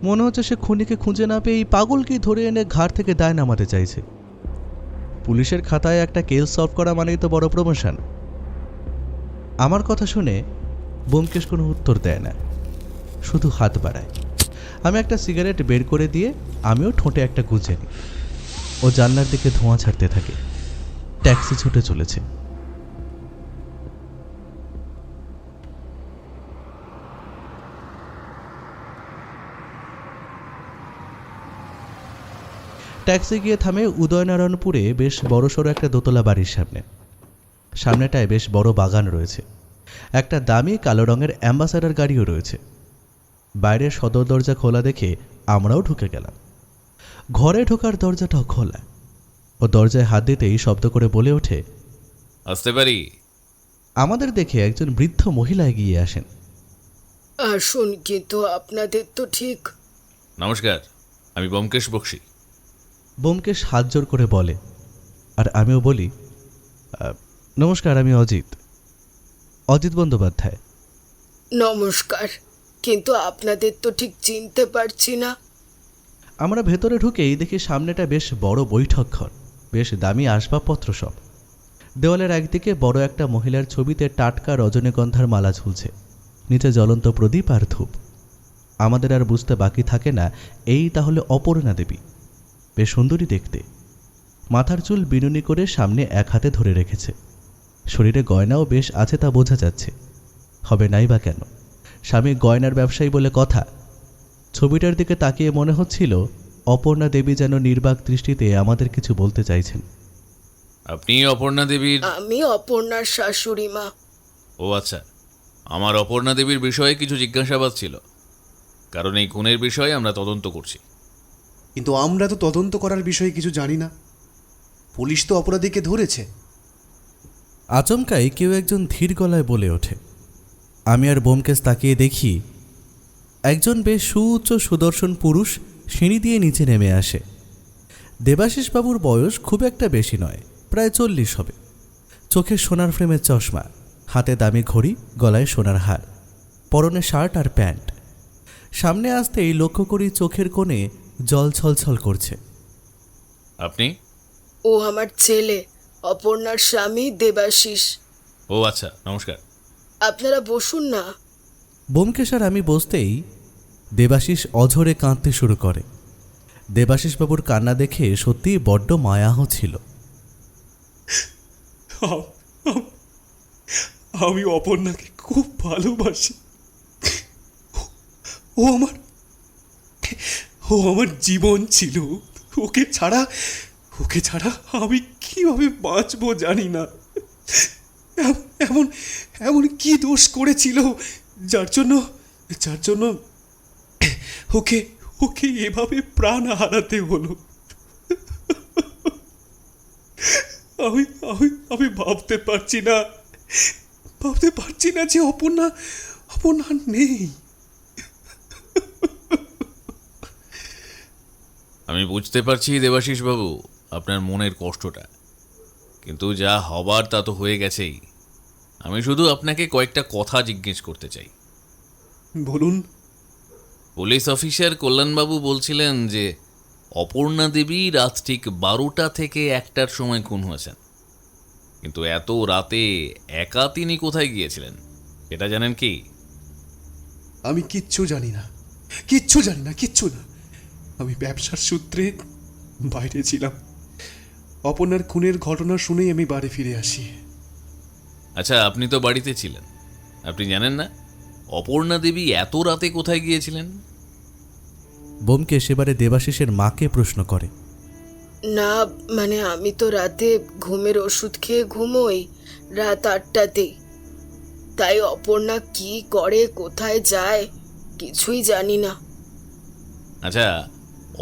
মনে হচ্ছে সে খুনিকে খুঁজে না পেয়ে এই পাগলকেই ধরে এনে ঘাড় থেকে দায় নামাতে চাইছে। পুলিশের খাতায় একটা কেস সলভ করা মানেই তো বড় প্রমোশন। আমার কথা শুনে ব্যোমকেশ কোনো উত্তর দেয় না, শুধু হাত বাড়ায়। আমি একটা সিগারেট বের করে দিয়ে আমিও ঠোঁটে একটা গুঁজে নিই। ও জানলার দিকে ধোঁয়া ছাড়তে থাকে। ট্যাক্সি ছুটে চলেছে। ট্যাক্সি গিয়ে থামে উদয়নারায়ণপুরে বেশ বড়সড় একটা দোতলা বাড়ির সামনে। সামনেটায় বেশ বড় বাগান রয়েছে। একটা দামি কালো রঙের অ্যাম্বাসাডার গাড়িও রয়েছে। বাইরের সদর দরজা খোলা দেখে আমরাও ঢুকে গেলাম। ঘরে ঢোকার দরজাটাও খোলা। ও দরজায় হাত দিতেই শব্দ করে বলে ওঠে,
আসতে পারি?
আমাদের দেখে একজন বৃদ্ধ মহিলা এগিয়ে আসেন।
আসুন, কিন্তু আপনাদের তো ঠিক।
নমস্কার, আমি ব্যোমকেশ বক্সী।
ব্যোমকেশ হাত জোর করে বলে, আর আমিও বলি, নমস্কার, আমি অজিত বন্দ্যোপাধ্যায়।
নমস্কার, কিন্তু আপনাদের তো ঠিক চিনতে পারছি না।
আমরা ভেতরে ঢুকেই দেখি সামনেটা বেশ বড় বৈঠক ঘর, বেশ দামি আসবাবপত্র সব। দেওয়ালের একদিকে বড় একটা মহিলার ছবিতে টাটকা রজনীগন্ধার মালা ঝুলছে, নিচে জ্বলন্ত প্রদীপ আর ধূপ। আমাদের আর বুঝতে বাকি থাকে না এই তাহলে অপর্ণা দেবী। বেশ সুন্দরী দেখতে। মাথার চুল বিনুনি করে সামনে এক হাতে ধরে রেখেছে। শরীরে গয়নাও বেশ আছে তা বোঝা যাচ্ছে। হবে নাই বা কেন, স্বামী গয়নার ব্যবসায়ী বলে কথা। ছবিটার দিকে তাকিয়ে মনে হচ্ছিল অপর্ণা দেবী যেন নির্বাক দৃষ্টিতে আমাদের কিছু বলতে চাইছেন।
আপনি অপর্ণা দেবীর?
আমি অপর্ণার শাশুড়ি মা।
ও আচ্ছা, আমার অপর্ণা দেবীর বিষয়ে কিছু জিজ্ঞাসাবাদ ছিল, কারণ এই খুনের বিষয়ে আমরা তদন্ত করছি।
কিন্তু আমরা তো তদন্ত করার বিষয়ে কিছু জানি না। পুলিশ তো অপরাধীকে ধরেছে।
আচমকাই কেউ একজন ধীর গলায় বলে ওঠে। আমি আর ব্যোমকেশ তাকিয়ে দেখি একজন বেশ সুউচ্চ সুদর্শন পুরুষ সিঁড়ি দিয়ে নিচে নেমে আসে। দেবাশিসবাবুর বয়স খুব একটা বেশি নয়, প্রায় 40 হবে। চোখে সোনার ফ্রেমের চশমা, হাতে দামি ঘড়ি, গলায় সোনার হার, পরনে শার্ট আর প্যান্ট। সামনে আসতেই লক্ষ্য করি চোখের কোণে জল ছলছল করছে।
আপনি?
ও আমার ছেলে, অপর্ণার স্বামী দেবাশিস।
ও আচ্ছা, নমস্কার।
আপনারা বসুন না।
ব্যোমকেশ আর আমি বসতেই দেবাশিস অঝরে কাঁদতে শুরু করে। দেবাশিসবাবুর কান্না দেখে সত্যিই বড্ড মায়া হচ্ছিল।
আমি অপর্ণাকে খুব ভালোবাসি। ও আমার জীবন ছিল। ওকে ছাড়া আমি কিভাবে বাঁচবো জানি না। এমন কি দোষ করেছিল যার জন্য ওকে এভাবে প্রাণ হারাতে হলো। আমি ভাবতে পারছি না যে অপর্ণা নেই।
আমি বুঝতে পারছি দেবাশিস বাবু আপনার মনের কষ্টটা, কিন্তু যা হবার তা তো হয়ে গেছেই। আমি শুধু আপনাকে কয়েকটা কথা জিজ্ঞেস করতে চাই।
বলুন।
পুলিশ অফিসার কল্যাণবাবু বলছিলেন যে অপর্ণা দেবী রাত ঠিক 12টা থেকে 1টার সময় খুন হয়েছেন, কিন্তু এত রাতে একা তিনি কোথায় গিয়েছিলেন এটা জানেন কি?
আমি কিচ্ছু জানি না। আমি ব্যবসার সূত্রে বাইরে ছিলাম। অপর্ণার খুনের ঘটনা শুনেই আমি বাড়ি ফিরে আসি।
আচ্ছা, আপনি তো বাড়িতে ছিলেন, আপনি জানেন না অপর্ণা দেবী এত রাতে কোথায় গিয়েছিলেন?
ব্যোমকেশ এবারে দেবাশিসের মাকে প্রশ্ন করে।
না মানে আমি তো রাতে ঘুমের ওষুধ খেয়ে ঘুমোই রাত 8টাতেই। তাই অপর্ণা কি করে কোথায় যায় কিছুই জানি না।
আচ্ছা,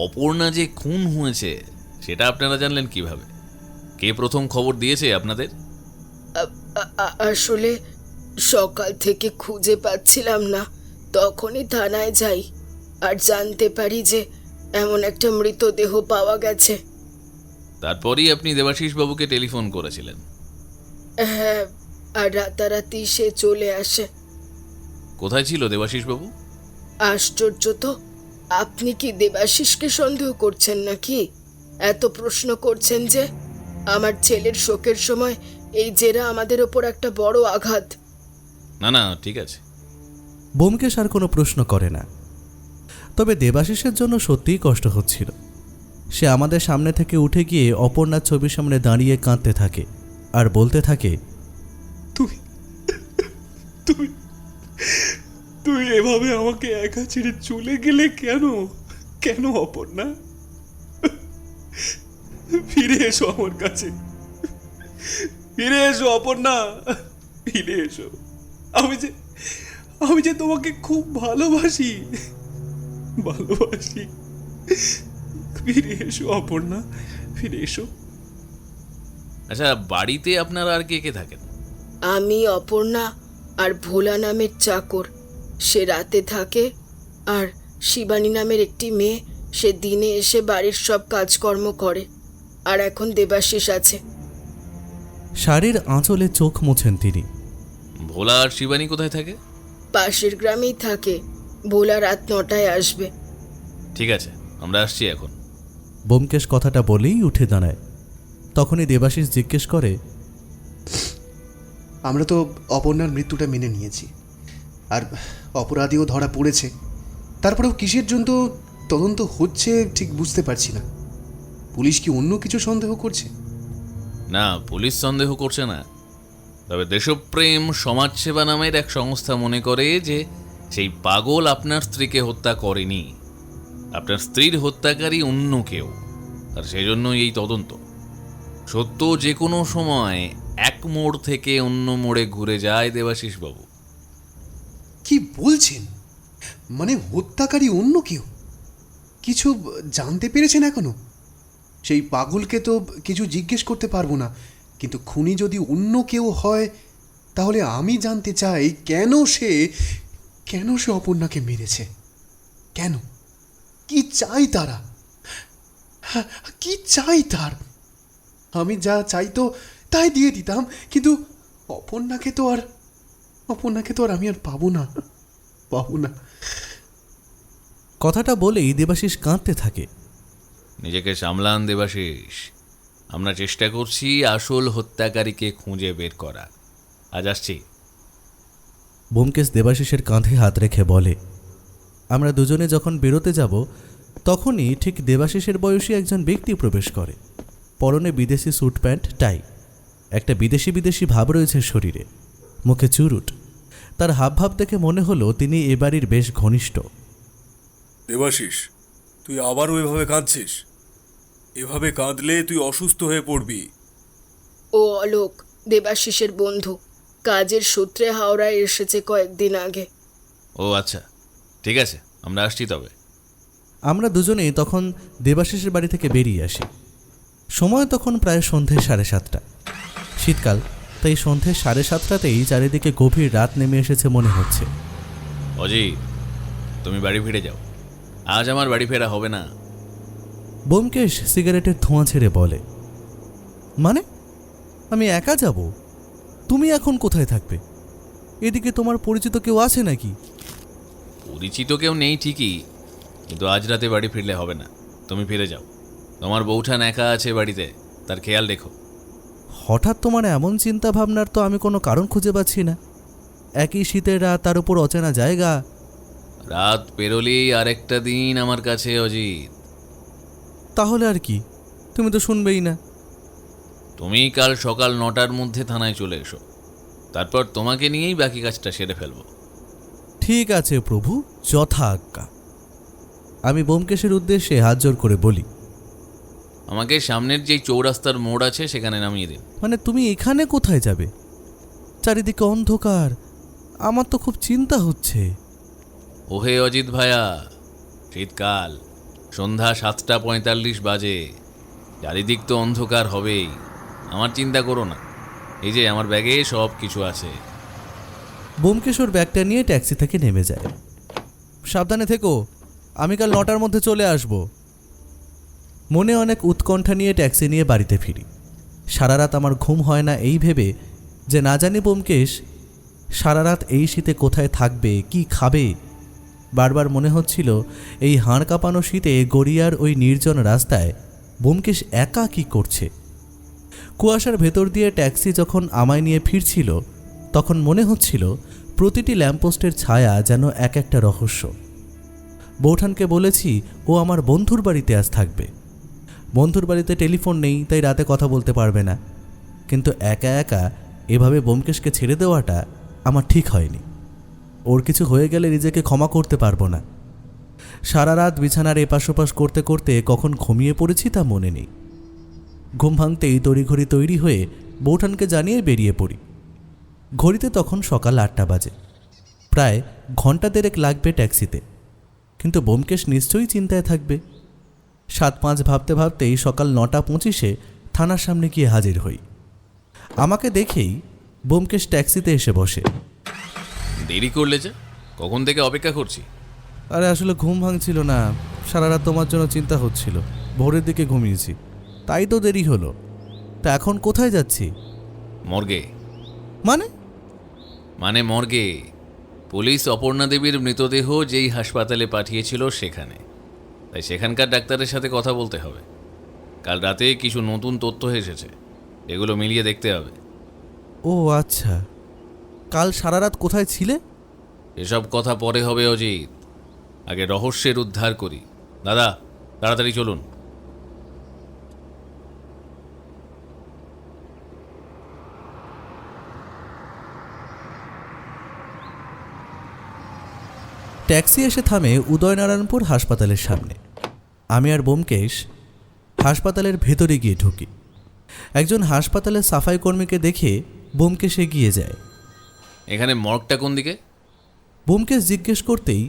অপর্ণা যে খুন হয়েছে সেটা আপনারা জানলেন কিভাবে? কে প্রথম খবর দিয়েছে আপনাদের?
আসলে সকাল থেকে খুঁজে পাচ্ছিলাম না, তখনই থানায় যাই আর জানতে পারি যে এমন একটা মৃতদেহ পাওয়া গেছে।
তারপরই আপনি দেবাশিস বাবুকে টেলিফোন করেছিলেন?
হ্যাঁ, আর রাতারাতি সে চলে আসে।
কোথায় ছিল দেবাশিস বাবু?
আশ্চর্য তো, আপনি কি দেবাশিসকে সন্দেহ করছেন নাকি? এত প্রশ্ন করছেন যে। আমার ছেলের শোকের সময় এই জেরা আমাদের ওপর একটা বড় আঘাত।
না না, ঠিক আছে।
ব্যোমকেশ আর কোনো প্রশ্ন করে না। তবে দেবাশিসের জন্য সত্যিই কষ্ট হচ্ছিল। সে আমাদের সামনে থেকে উঠে গিয়ে অপর্ণার ছবির সামনে দাঁড়িয়ে কাঁদতে থাকে আর বলতে থাকে,
তুই তুই তুই এভাবে আমাকে একা ছেড়ে চলে গেলে কেন? কেন অপর্ণা? ফিরে এসো আমার কাছে, ফিরে এসো অপর্ণা, ফিরে এসো। আমি যে তোমাকে খুব ভালোবাসি, ভালোবাসি। ফিরে এসো অপর্ণা, ফিরে এসো।
আচ্ছা, বাড়িতে আপনারা আর কে কে থাকেন?
আমি, অপর্ণা আর ভোলা নামের চাকর, সে রাতে থাকে। আর শিবানী নামের একটি মেয়ে, সে দিনে এসে বাড়ির সব কাজকর্ম করে। আর এখন দেবাশিস আছে।
শাড়ির আঁচলে চোখ মুছেন তিনি।
ভোলা আর শিবানী কোথায় থাকে?
পাশের গ্রামেই থাকে। ভোলা রাত 9টায় আসবে।
ঠিক আছে, আমরা আসছি এখন।
ব্যোমকেশ কথাটা বলেই উঠে দাঁড়ায়। তখনই দেবাশিস জিজ্ঞেস করে,
আমরা তো অপর্ণার মৃত্যুটা মেনে নিয়েছি, আর অপরাধীও ধরা পড়েছে। তারপরেও কিসের জন্য তদন্ত হচ্ছে ঠিক বুঝতে পারছি না। পুলিশ কি অন্য কিছু সন্দেহ করছে?
না, পুলিশ সন্দেহ করছে না। তবে দেশপ্রেম সমাজসেবা নামের এক সংস্থা মনে করে যে সেই পাগল আপনার স্ত্রীকে হত্যা করেনি, আপনার স্ত্রীর হত্যাকারী অন্য কেউ। আর সেই জন্যই এই তদন্ত। সত্য যে কোনো সময় এক মোড় থেকে অন্য মোড়ে ঘুরে যায় দেবাশিস বাবু।
কি বলছেন? মানে হত্যাকারী অন্য কেউ? কিছু জানতে পেরেছেন এখনো? সেই পাগলকে তো কিছু জিজ্ঞেস করতে পারবো না, কিন্তু খুনি যদি অন্য কেউ হয় তাহলে আমি জানতে চাই কেন সে অপর্ণাকে মেরেছে। কেন? কি চাই তারা? কি চাই তার? আমি যা চাইতো তাই দিয়ে দিতাম, কিন্তু অপর্ণাকে তো আর আমি আর পাবো না।
কথাটা বলেই দেবাশিস কাঁদতে থাকে।
নিজেকে সামলান দেবাশিস। আমরা চেষ্টা করছি আসল হত্যাকারীকে খুঁজে বের করা। আজ আসছি।
ব্যোমকেশ দেবাশিসের কাঁধে হাত রেখে বলে, আমরা দুজনে যখন বেরোতে যাব তখনই ঠিক দেবাশিসের বয়সী একজন ব্যক্তি প্রবেশ করে। পরনে বিদেশি স্যুট প্যান্ট টাই, একটা বিদেশি ভাব রয়েছে শরীরে, মুখে চুরুট। তার হাবভাব দেখে মনে হলো তিনি এ বাড়ির বেশ ঘনিষ্ঠ।
দেবাশিস, তুই আবারও এভাবে কাঁদছিস? এভাবে কাঁদলে তুই অসুস্থ হয়ে পড়বি।
ও অলোক, দেবাশিসের বন্ধু, কাজের সূত্রে হাওড়ায় এসেছে কয়েকদিন আগে।
ও আচ্ছা, ঠিক আছে, আমরা আসছি তবে।
আমরা দুজনেই তখন দেবাশিসের বাড়ি থেকে বেরিয়ে আসি। সময় তখন প্রায় সন্ধে 7:30। শীতকাল, তাই সন্ধে 7:30তেই চারিদিকে গভীর রাত নেমে এসেছে মনে হচ্ছে।
অজিত, তুমি বাড়ি ফিরে যাও। আজ আমার বাড়ি ফেরা হবে না।
ব্যোমকেশ সিগারেটের ধোঁয়া ছেড়ে বলে, মানে আমি একা যাব? তুমি এখন কোথায় থাকবে? এদিকে তোমার পরিচিত কেউ আছে নাকি?
পরিচিত কেউ নেই ঠিকই, কিন্তু আজ রাতে বাড়ি ফিরলে হবে না। তুমি ফিরে যাও। তোমার বউঠান একা আছে বাড়িতে, তার খেয়াল রেখো।
হঠাৎ তোমার এমন চিন্তা ভাবনার তো আমি কোনো কারণ খুঁজে পাচ্ছি না। একই শীতের রাত, তার উপর অচেনা জায়গা।
রাত পেরোলেই আরেকটা দিন আমার কাছে অজিত।
তাহলে আর কি, তুমি তো শুনবেই না।
তুমি কাল সকাল 9টার মধ্যে থানায় চলে এসো, তারপর তোমাকে নিয়েই বাকি কাজটা সেরে ফেলবো।
ঠিক ঠিক আছে প্রভু, যথা আজ্ঞা। আমি ব্যোমকেশের উদ্দেশ্যে হাত জোর করে বলি,
আমাকে সামনের যেই চৌরাস্তার মোড় আছে সেখানে নামিয়ে দিন।
মানে তুমি এখানে কোথায় যাবে? চারিদিকে অন্ধকার, আমার তো খুব চিন্তা হচ্ছে।
ওহে অজিত ভাইয়া, শীতকাল, সন্ধ্যা 7:45 বাজে, চারিদিক তো অন্ধকার হবেই। আমার চিন্তা করো না, এই যে আমার ব্যাগে সব কিছু আছে।
ব্যোমকেশ ওর ব্যাগটা নিয়ে ট্যাক্সি থেকে নেমে যায়। সাবধানে থেকো, আমি কাল 9টার মধ্যে চলে আসব। মনে অনেক উৎকণ্ঠা নিয়ে ট্যাক্সি নিয়ে বাড়িতে ফিরি। সারা রাত আমার ঘুম হয় না এই ভেবে যে না জানি ব্যোমকেশ সারা রাত এই শীতে কোথায় থাকবে, কি খাবে। বারবার মনে হচ্ছিল এই হাড় কাঁপানো শীতে গড়িয়ার ওই নির্জন রাস্তায় ব্যোমকেশ একা কি করছে। কুয়াশার ভেতর দিয়ে ট্যাক্সি যখন আমায় নিয়ে ফিরছিল তখন মনে হচ্ছিল প্রতিটি ল্যাম্পপোস্টের ছায়া যেন এক একটা রহস্য। বৌঠানকে বলেছি ও আমার বন্ধুর বাড়িতে আজ থাকবে। বন্ধুর বাড়িতে টেলিফোন নেই, তাই রাতে কথা বলতে পারবে না। কিন্তু একা একা এভাবে ব্যোমকেশকে ছেড়ে দেওয়াটা আমার ঠিক হয়নি। ওর কিছু হয়ে গেলে নিজেকে ক্ষমা করতে পারবো না। সারা রাত বিছানার এপাশ ওপাশ করতে করতে কখন ঘুমিয়ে পড়েছি তা মনে নেই। ঘুম ভাঙতেই তড়িঘড়ি তৈরি হয়ে বৌঠানকে জানিয়ে বেরিয়ে পড়ি। ঘড়িতে তখন সকাল 8টা বাজে। প্রায় ঘন্টা দেড়েক লাগবে ট্যাক্সিতে, কিন্তু ব্যোমকেশ নিশ্চয়ই চিন্তায় থাকবে। 7-5 ভাবতে ভাবতেই সকাল 9:25 থানার সামনে গিয়ে হাজির হই। আমাকে দেখেই ব্যোমকেশ ট্যাক্সিতে এসে বসে।
দেরি করলে যে, কখন থেকে অপেক্ষা করছি।
আরে আসলে ঘুম ভাঙছিল না, সারা রাত তোমার জন্য চিন্তা হচ্ছিল। ভোরের দিকে ঘুমিয়েছি, তাই তো দেরি হলো। তা এখন কোথায় যাচ্ছি?
মর্গে।
মানে
মর্গে। পুলিশ অপর্ণা দেবীর মৃতদেহ যেই হাসপাতালে পাঠিয়েছিল সেখানে, তাই সেখানকার ডাক্তারের সাথে কথা বলতে হবে। কাল রাতে কিছু নতুন তথ্য এসেছে, এগুলো মিলিয়ে দেখতে হবে।
ও আচ্ছা, কাল সারা রাত কোথায় ছিলে?
এসব কথা পরে হবে অজিত, আগে রহস্যের উদ্ধার করি। দাদা, তাড়াতাড়ি চলুন।
ট্যাক্সি এসে থামে উদয়নারায়ণপুর হাসপাতালের সামনে। আমি আর ব্যোমকেশ হাসপাতালের ভেতরে গিয়ে ঢুকি। একজন হাসপাতালের সাফাই কর্মীকে দেখে ব্যোমকেশ এগিয়ে যায়।
এখানে মর্গটা কোন দিকে?
ব্যোমকেশ জিজ্ঞেস করতেই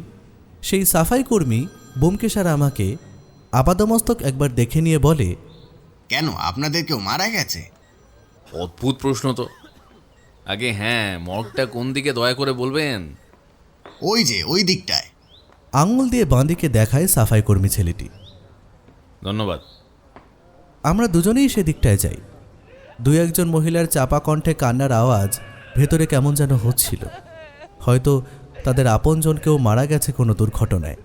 সেই সাফাই কর্মী ব্যোমকেশ আর আমাকে আপাদমস্তক একবার দেখে নিয়ে বলে,
কেন, আপনাদের কেউ মারা গেছে?
অদ্ভুত প্রশ্ন তো। আগে হ্যাঁ, মর্গটা কোন দিকে দয়া করে বলবেন?
ওই যে ওই দিকটায়।
আঙুল দিয়ে বাঁদিকে দেখায় সাফাই কর্মী ছেলেটি।
ধন্যবাদ।
আমরা দুজনেই সেদিকটায় যাই। 2-1 মহিলার চাপা কণ্ঠে কান্নার আওয়াজ ভেতরে কেমন যেন হচ্ছিল। হয়তো তাদের আপনজনকেও মারা গেছে কোনো দুর্ঘটনায়।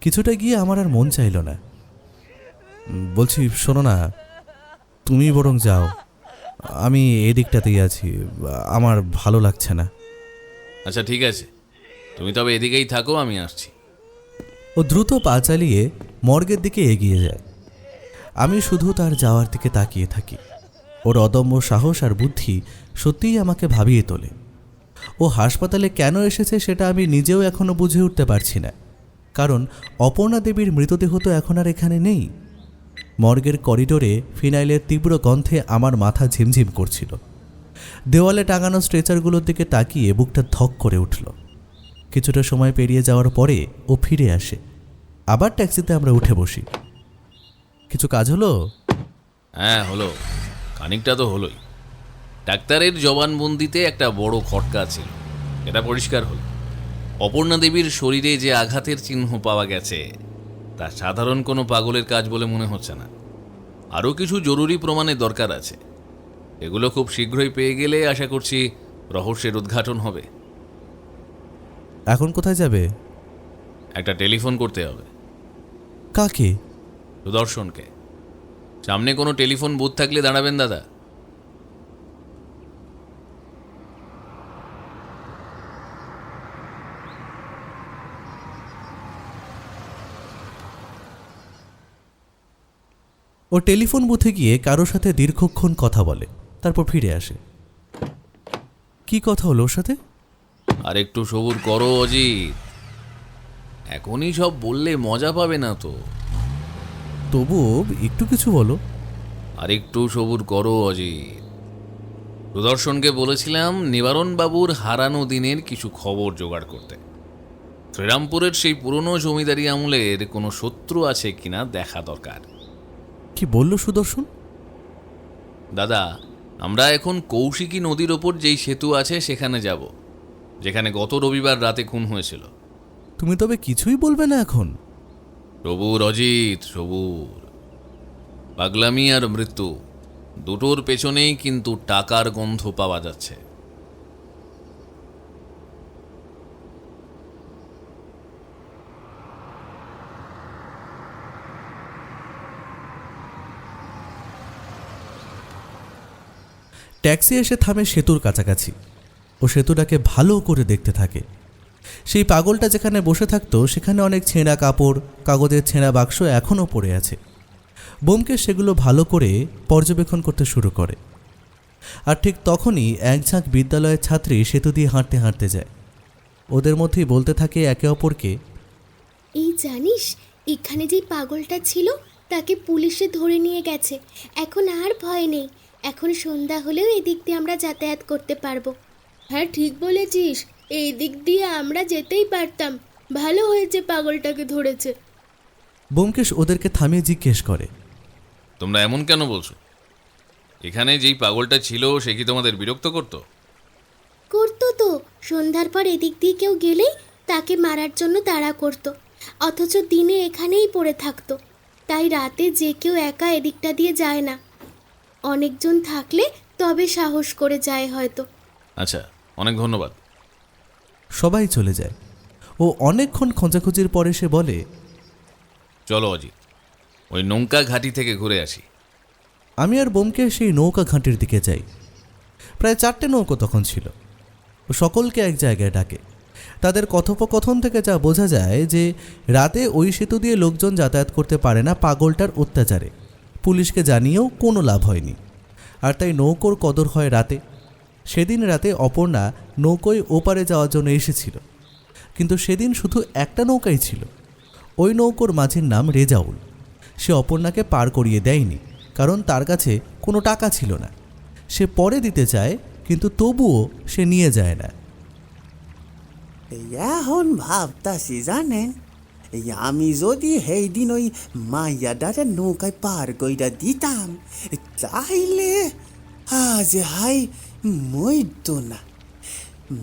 কিছুটা গিয়ে আমার আর মন চাইল না। বলছি, শোনো না, তুমি বরং যাও, আমি এদিকটাতেই আছি, আমার ভালো লাগছে না।
আচ্ছা ঠিক আছে, তুমি তবে এদিকেই থাকো, আমি আসছি।
ও দ্রুত পা চালিয়ে মর্গের দিকে এগিয়ে যায়। আমি শুধু তার যাওয়ার দিকে তাকিয়ে থাকি। ওর অদম্য সাহস আর বুদ্ধি সত্যিই আমাকে ভাবিয়ে তোলে। ও হাসপাতালে কেন এসেছে সেটা আমি নিজেও এখনও বুঝে উঠতে পারছি না। কারণ অপর্ণা দেবীর মৃতদেহ তো এখন আর এখানে নেই। মর্গের করিডোরে ফিনাইলের তীব্র গন্ধে আমার মাথা ঝিমঝিম করছিল। দেওয়ালে টাঙানো স্ট্রেচারগুলোর দিকে তাকিয়ে বুকটা ধক করে উঠল। কিছুটা সময় পেরিয়ে যাওয়ার পরে ও ফিরে আসে। আবার ট্যাক্সিতে আমরা উঠে বসি। কিছু কাজ হলো?
হ্যাঁ হলো, খানিকটা তো হলোই। ডাক্তারের জবানবন্দিতে একটা বড় খটকা ছিল, এটা পরিষ্কার হলো। অপর্ণা দেবীর শরীরে যে আঘাতের চিহ্ন পাওয়া গেছে তা সাধারণ কোনো পাগলের কাজ বলে মনে হচ্ছে না। আরও কিছু জরুরি প্রমাণের দরকার আছে, এগুলো খুব শীঘ্রই পেয়ে গেলে আশা করছি রহস্যের উদ্ঘাটন হবে।
এখন কোথায় যাবে?
একটা টেলিফোন করতে হবে।
কাকে?
সুদর্শনকে। সামনে কোনো টেলিফোন বুথ থাকলে দাঁড়াবেন দাদা।
ও টেলিফোন বুথে গিয়ে কারোর সাথে দীর্ঘক্ষণ কথা বলে, তারপর ফিরে আসে। কি কথা হলো ওর সাথে?
আর একটু সবুর করো অজিত, এখনই সব বললে মজা পাবে না তো।
তবুও একটু কিছু বলো।
আর একটু সবুর করো অজিত। সুদর্শনকে বলেছিলাম নিবারণ বাবুর হারানো দিনের কিছু খবর জোগাড় করতে। শ্রীরামপুরের সেই পুরনো জমিদারি আমলের কোনো শত্রু আছে কিনা দেখা দরকার।
কি বললো সুদর্শন?
দাদা, আমরা এখন কৌশিকী নদীর ওপর যেই সেতু আছে সেখানে যাব, যেখানে গত রবিবার রাতে খুন হয়েছিল।
তুমি তবে কিছুই বলবে না এখন?
সবুর অজিত, সবুর। পাগলামি আর মৃত্যু দুটোর পেছনেই কিন্তু টাকার গন্ধ পাওয়া যাচ্ছে।
ট্যাক্সি এসে থামে সেতুর কাছাকাছি ও সেতুটাকে ভালো করে দেখতে থাকে। সেই পাগলটা যেখানে বসে থাকতো সেখানে অনেক ছেঁড়া কাপড়, কাগজের ছেঁড়া বাক্স এখনও পড়ে আছে। ব্যোমকেশ সেগুলো ভালো করে পর্যবেক্ষণ করতে শুরু করে। আর ঠিক তখনই এক ঝাঁক বিদ্যালয়ের ছাত্রী সেতু দিয়ে হাঁটতে হাঁটতে যায়। ওদের মধ্যেই বলতে থাকে একে অপরকে,
এই জানিস, এখানে যে পাগলটা ছিল তাকে পুলিশে ধরে নিয়ে গেছে। এখন আর ভয় নেই, এখন সন্ধ্যা হলেও এদিক দিয়ে আমরা যাতায়াত করতে পারবো। হ্যাঁ ঠিক বলেছিস, এই দিক দিয়ে আমরা যেতেই পারতাম। ভালো হয়েছে পাগলটাকে ধরেছে।
ব্যোমকেশ ওদেরকে থামিয়ে জিজ্ঞেস করে,
তোমরা এমন কেন বলছো? এখানে যেই পাগলটা ছিল সে কি তোমাদের বিরক্ত করতো?
করতো তো, সন্ধ্যার পর এদিক দিয়ে কেউ গেলেই তাকে মারার জন্য তাড়া করতো, অথচ দিনে এখানেই পড়ে থাকতো। তাই রাতে যে কেউ একা এদিকটা দিয়ে যায় না, অনেকজন থাকলে তবে সাহস করে যায় হয়তো।
আচ্ছা, অনেক ধন্যবাদ।
সবাই চলে যায়। ও অনেকক্ষণ খোঁজাখুঁজির পরে সে বলে,
চলো অজিত, ওই নৌকা ঘাঁটি থেকে ঘুরে আসি।
আমি আর ব্যোমকেশ সেই নৌকা ঘাঁটির দিকে যাই। প্রায় 4টে নৌকো তখন ছিল। ও সকলকে এক জায়গায় ডাকে। তাদের কথোপকথন থেকে যা বোঝা যায় যে রাতে ওই সেতু দিয়ে লোকজন যাতায়াত করতে পারে না পাগলটার অত্যাচারে। পুলিশকে জানিয়েও কোনো লাভ হয়নি, আর তাই নৌকোর কদর হয় রাতে। সেদিন রাতে অপর্ণা নৌকোয় ওপারে যাওয়ার জন্য এসেছিল, কিন্তু সেদিন শুধু একটা নৌকাই ছিল। ওই নৌকোর মাঝির নাম রেজাউল। সে অপর্ণাকে পার করিয়ে দেয়নি, কারণ তার কাছে কোনো টাকা ছিল না। সে পরে দিতে চায়, কিন্তু তবুও সে নিয়ে যায় না।
এখন ভাবতাছি জানেন, আমি যদি সেই দিন ওই মাইয়াডারে নৌকায় পার কইরা দিতাম, তাইলে আজ হাই মইতো না।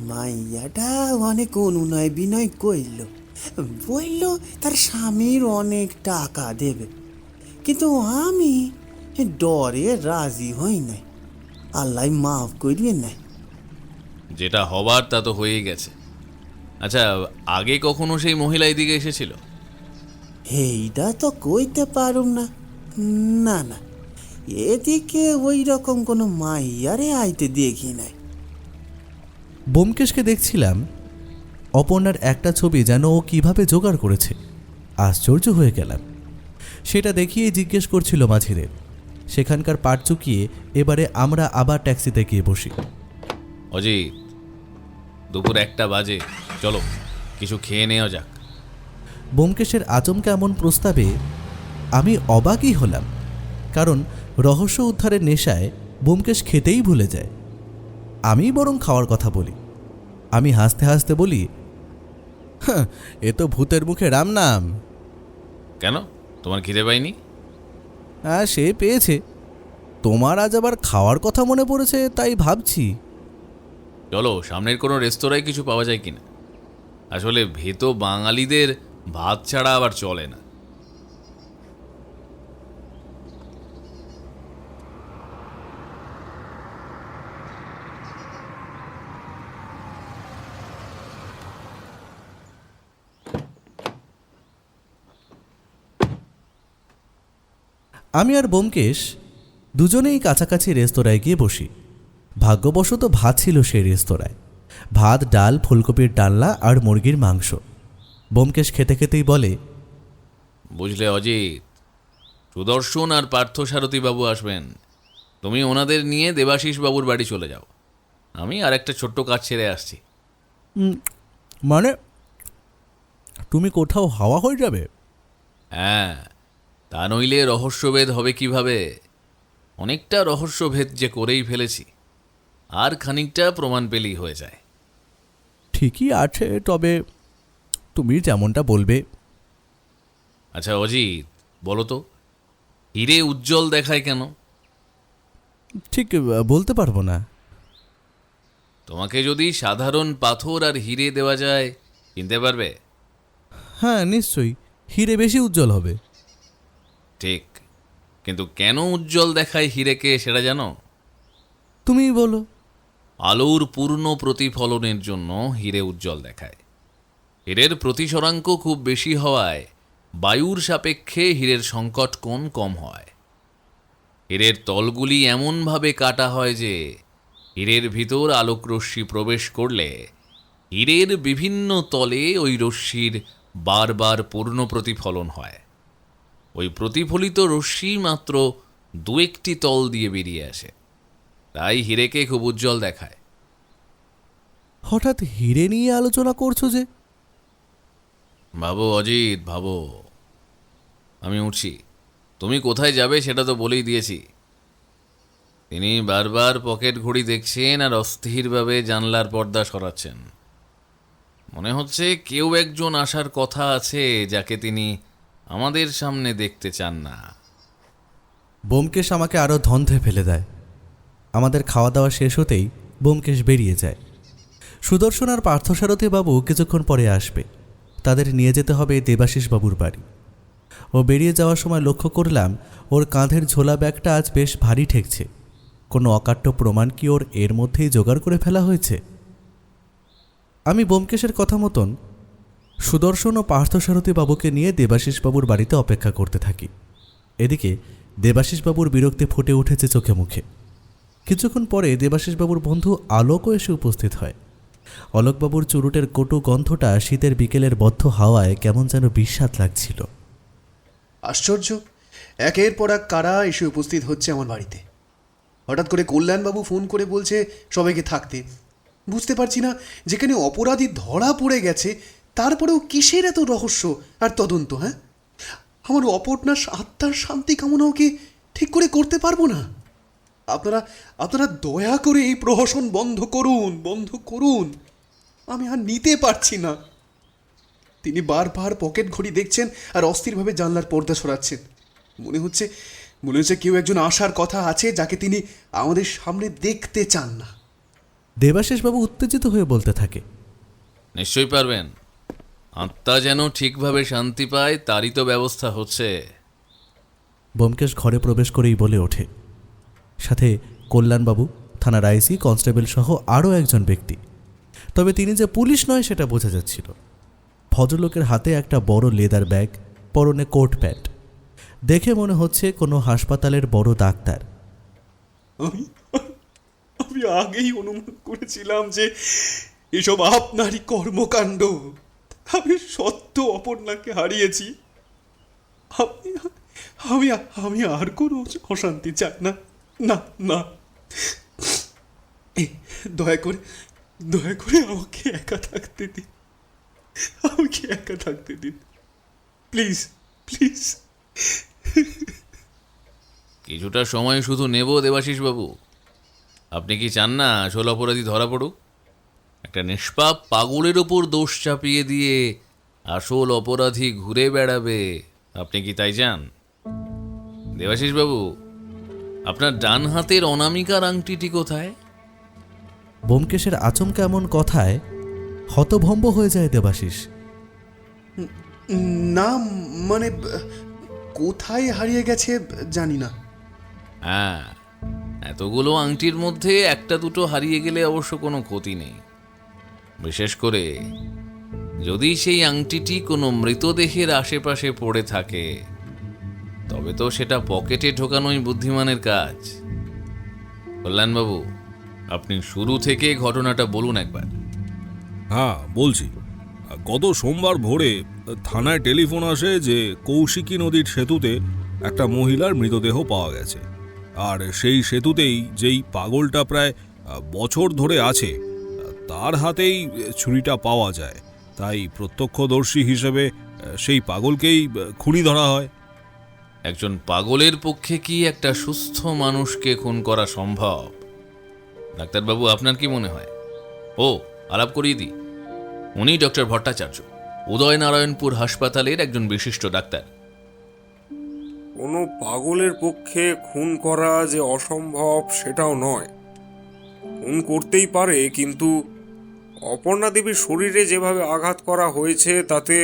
মাইয়াটা অনেক অনুনয় বিনয় কইল, বলল তার স্বামীর অনেক টাকা দেবে, কিন্তু আমি ডরে রাজি হই নাই। আল্লাহ মাফ করিয়ে নাই।
যেটা হবার তা তো হয়েই গেছে। আচ্ছা, আগে কখনো সেই মহিলা এদিকে এসেছিল?
এইটা তো কইতে পারুম না। না না, এদিকে ওই রকম কোনো মাইয়ারে আইতে দেখি নাই।
ব্যোমকেশকে দেখছিলাম। অপর্ণার একটা ছবি যেন ও কীভাবে জোগাড় করেছে। আশ্চর্য হয়ে গেলাম। সেটা দেখিয়েই জিজ্ঞেস করছিল মাঝিদের। সেখানকার পাট চুকিয়ে এবারে আমরা আবার ট্যাক্সিতে গিয়ে বসি।
অজিত, দুপুর 1টা বাজে, চলো কিছু খেয়ে নেওয়া যাক।
ব্যোমকেশের আচমকা এমন প্রস্তাবে আমি অবাকই হলাম, কারণ রহস্য উদ্ধারের নেশায় ব্যোমকেশ খেতেই ভুলে যায়। আমি বরং খাওয়ার কথা বলি। আমি হাসতে হাসতে বলি, হ্যাঁ, এ তো ভূতের মুখে রাম নাম।
কেন, তোমার খিদে পাইনি?
হ্যাঁ, সে পেয়েছে। তোমার আজ আবার খাওয়ার কথা মনে পড়েছে, তাই ভাবছি।
চলো সামনের কোনো রেস্তোরাঁয় কিছু পাওয়া যায় কিনা। আসলে ভেতো বাঙালিদের ভাত ছাড়া আবার চলে না।
আমি আর ব্যোমকেশ দুজনেই কাছাকাছি রেস্তোরাঁয় গিয়ে বসি। ভাগ্যবশত ভাত ছিল সেই রেস্তোরাঁয়। ভাত, ডাল, ফুলকপির ডালনা আর মুরগির মাংস। ব্যোমকেশ খেতে খেতেই বলে,
বুঝলে অজিত, সুদর্শন আর পার্থসারথী বাবু আসবেন। তুমি ওনাদের নিয়ে দেবাশিস বাবুর বাড়ি চলে যাও। আমি আর একটা ছোট্ট কাজ ছেড়ে আসছি।
মানে তুমি কোথাও হাওয়া হয়ে যাবে?
হ্যাঁ, তা নইলে রহস্যভেদ হবে কিভাবে? অনেকটা রহস্যভেদ যে করেই ফেলেছি, আর খানিকটা প্রমাণ পেলেই হয়ে যায়।
ঠিকই আছে, তবে তুমি যেমনটা বলবে।
আচ্ছা অজিত, বলো তো, হিরে উজ্জ্বল দেখায় কেন?
ঠিক বলতে পারবো না।
তোমাকে যদি সাধারণ পাথর আর হিরে দেওয়া যায়, কিনতে পারবে?
হ্যাঁ নিশ্চয়ই, হিরে বেশি উজ্জ্বল হবে।
ঠিক, কিন্তু কেন উজ্জ্বল দেখায় হিরেকে সেটা জানো?
তুমিই বলো।
আলোর পূর্ণ প্রতিফলনের জন্য হিরে উজ্জ্বল দেখায়। হীরের প্রতিসরাঙ্ক খুব বেশি হওয়ায় বায়ুর সাপেক্ষে হীরের সংকট কোণ কম হয়। হীরের তলগুলি এমনভাবে কাটা হয় যে হীরের ভিতর আলোকরশ্মি প্রবেশ করলে হীরের বিভিন্ন তলে ওই রশ্মির বারবার পূর্ণ প্রতিফলন হয়। ওই প্রতিফলিত রশ্মি মাত্র দু একটি তল দিয়ে বেরিয়ে আসে, তাই হীরেকে খুব উজ্জ্বল দেখায়।
হঠাৎ হিরে নিয়ে আলোচনা করছো যে?
ভাবো অজিত, ভাবো। আমি উঠছি, তুমি কোথায় যাবে সেটা তো বলেই দিয়েছি। তিনি বারবার পকেট ঘড়ি দেখছেন আর অস্থিরভাবে জানলার পর্দা সরাচ্ছেন। মনে হচ্ছে কেউ একজন আসার কথা আছে যাকে তিনি আমাদের সামনে দেখতে চান না।
ব্যোমকেশ আমাকে আরও ধন্ধ্রে ফেলে দেয়। আমাদের খাওয়া দাওয়া শেষ হতেই ব্যোমকেশ বেরিয়ে যায়। সুদর্শন আর পার্থসারথী বাবু কিছুক্ষণ পরে আসবে। তাদের নিয়ে যেতে হবে দেবাশিস বাবুর বাড়ি। ও বেরিয়ে যাওয়ার সময় লক্ষ্য করলাম ওর কাঁধের ঝোলা ব্যাগটা আজ বেশ ভারী ঠেকছে। কোনো অকাট্য প্রমাণ কি ওর এর মধ্যেই জোগাড় করে ফেলা হয়েছে? আমি ব্যোমকেশের কথা মতন সুদর্শন ও পার্থসারথী বাবুকে নিয়ে দেবাশিস বাবুর বাড়িতে অপেক্ষা করতে থাকি। এদিকে দেবাশিস বাবুর বিরক্তি ফুটে উঠেছে চোখে মুখে। কিছুক্ষণ পরে দেবাশিস বাবুর বন্ধু আলোকও এসে উপস্থিত হয়। অলোকবাবুর চুরুটের কটু গন্ধটা শীতের বিকেলের বদ্ধ হাওয়ায় কেমন যেন বিস্বাদ লাগছিল।
আশ্চর্য, একের পর এক কারা এসে উপস্থিত হচ্ছে আমার বাড়িতে। হঠাৎ করে কল্যাণবাবু ফোন করে বলছে সবাইকে থাকতে। বুঝতে পারছি না, যেখানে অপরাধী ধরা পড়ে গেছে তারপরেও কিসের এত রহস্য আর তদন্ত? হ্যাঁ, আমার অপর্ণার আত্মার শান্তি কামনাও কি ঠিক করে করতে পারবো না? আপনারা দয়া করে এই প্রহসন বন্ধ করুন। আমি আর নিতে পারছি না। তিনি বারবার পকেট ঘড়ি দেখছেন আর অস্থিরভাবে জানলার পর্দা সরাচ্ছেন। মনে হচ্ছে কেউ একজন আসার কথা আছে যাকে তিনি আমাদের সামনে দেখতে চান না।
দেবাশিসবাবু উত্তেজিত হয়ে বলতে থাকে,
নিশ্চয়ই পারবেন। আত্মা যেন ঠিকভাবে শান্তি পায় তারই তো ব্যবস্থা হচ্ছে।
ব্যোমকেশ ঘরে প্রবেশ করেই বলে ওঠে, সাথে কল্যাণবাবু, থানার আইসি, কনস্টেবল সহ আরও একজন ব্যক্তি। তবে তিনি যে পুলিশ নয় সেটা বোঝা যাচ্ছিল। ভদ্রলোকের হাতে একটা বড় লেদার ব্যাগ, পরনে কোট প্যান্ট। দেখে মনে হচ্ছে কোনো হাসপাতালের বড় ডাক্তার।
আমি আগেই অনুমান করেছিলাম যে এসব আপনারই কর্মকাণ্ড। আমি সত্য অপর্ণাকে হারিয়েছি। আমি আর কোনো অশান্তি চাই না। না না, দয়া করে আমাকে একা থাকতে দিন। প্লিজ।
কিছুটা সময় শুধু নেব দেবাশিস বাবু। আপনি কি চান না আসল অপরাধী ধরা পড়ুক? একটা নিষ্পাপ পাগলের ওপর দোষ চাপিয়ে দিয়ে আসল অপরাধী ঘুরে বেড়াবে, আপনি কি তাই চান? দেবাশিস বাবু, আপনার ডান হাতের অনামিকার আংটিটি কোথায়?
ব্যোমকেশের আচমকা এমন কথায় হতভম্ব হয়ে যায় দেবাশিস।
না মানে কোথায় হারিয়ে গেছে জানি না।
হ্যাঁ, এতগুলো আংটির মধ্যে একটা দুটো হারিয়ে গেলে অবশ্য কোনো ক্ষতি নেই। বিশেষ করে যদি সেই আংটিটি কোনো মৃতদেহের আশেপাশে পড়ে থাকে, তবে তো সেটা পকেটে ঢোকানোই বুদ্ধিমানের কাজ। কল্যাণবাবু, আপনি শুরু থেকে ঘটনাটা বলুন একবার।
হ্যাঁ বলছি। গত সোমবার ভোরে থানায় টেলিফোন আসে যে কৌশিকী নদীর সেতুতে একটা মহিলার মৃতদেহ পাওয়া গেছে। আর সেই সেতুতেই যেই পাগলটা প্রায় বছর ধরে আছে তার হাতেই ছুরিটা পাওয়া যায়, তাই প্রত্যক্ষদর্শী হিসেবে সেই পাগলকেই খুনি ধরা হয়।
একজন পাগলের পক্ষে কি একটা সুস্থ মানুষকে খুন করা সম্ভব? ডাক্তারবাবু, আপনার কি মনে হয়? ও, আলাপ করিয়ে দিই, উনি ডক্টর ভট্টাচার্য, উদয়নারায়ণপুর হাসপাতালের একজন বিশিষ্ট ডাক্তার।
কোনো পাগলের পক্ষে খুন করা যে অসম্ভব সেটাও নয়। খুন করতেই পারে, কিন্তু অপর্ণা দেবীর শরীরে যেভাবে আঘাত করা হয়েছে তাতে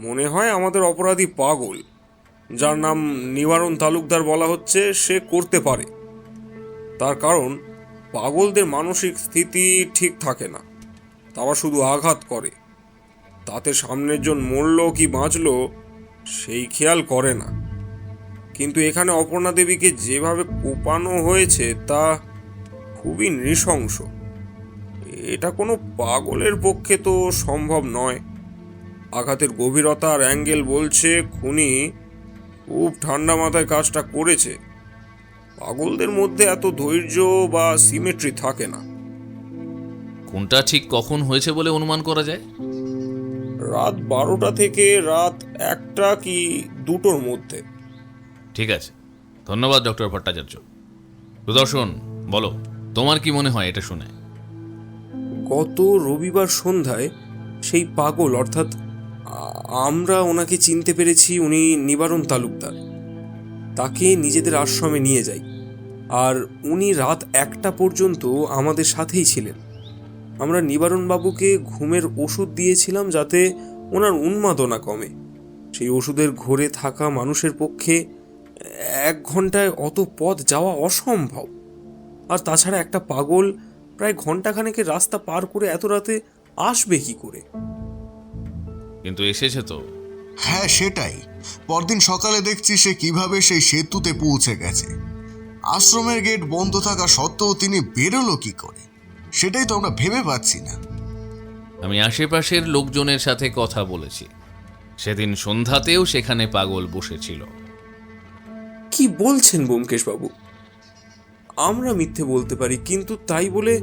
মনে হয় আমাদের অপরাধী পাগল, যার নাম নিবারণ তালুকদার বলা হচ্ছে, সে করতে পারে। তার কারণ পাগলদের মানসিক স্থিতি ঠিক থাকে না, তারা শুধু আঘাত করে, তাতে সামনের জন মরল কি বাঁচল সেই খেয়াল করে না। কিন্তু এখানে অপর্ণা দেবীকে যেভাবে কোপানো হয়েছে তা খুবই নৃশংস। এটা কোনো পাগলের পক্ষে তো সম্ভব নয়। আঘাতের গভীরতা আর অ্যাঙ্গেল বলছে খুনি খুব ঠান্ডা মাথায় কাজটা করেছে। পাগলদের মধ্যে এত ধৈর্য বা সিমেট্রি থাকে না।
কোনটা ঠিক কখন হয়েছে বলে অনুমান করা যায়?
রাত 12টা থেকে রাত 1টা কি 2টোর মধ্যে।
ঠিক আছে, ধন্যবাদ ডক্টর ভট্টাচার্য। সুদর্শন, বলো, তোমার কি মনে হয় এটা শুনে?
গত রবিবার সন্ধ্যায় সেই পাগল, অর্থাৎ আমরা ওনাকে চিনতে পেরেছি, উনি নিবারণ তালুকদার, তাকে নিজেদের আশ্রমে নিয়ে যাই। আর উনি রাত 1টা পর্যন্ত আমাদের সাথেই ছিলেন। আমরা নিবারণবাবুকে ঘুমের ওষুধ দিয়েছিলাম যাতে ওনার উন্মাদনা কমে। সেই ওষুধের ঘোরে থাকা মানুষের পক্ষে 1 ঘন্টায় অত পথ যাওয়া অসম্ভব। আর তাছাড়া একটা পাগল প্রায় ঘন্টাখানেকের রাস্তা পার করে এত রাতে আসবে কি করে?
কিন্তু এসেছে তো।
হ্যাঁ, সেটাই। পরদিন সকালে দেখছি সে কিভাবে সেই সেতুতে পৌঁছে গেছে। আশ্রমের গেট বন্ধ থাকা সত্ত্বেও তিনি বেরোলো কি করে, সেটাই তো আমরা ভেবে পাচ্ছি না।
আমি আশেপাশের লোকজনের সাথে কথা বলেছি, সেদিন সন্ধ্যাতেও সেখানে পাগল বসেছিল।
কি বলছেন ব্যোমকেশবাবু? আমরা মিথ্যে বলতে পারি, কিন্তু তাই বলে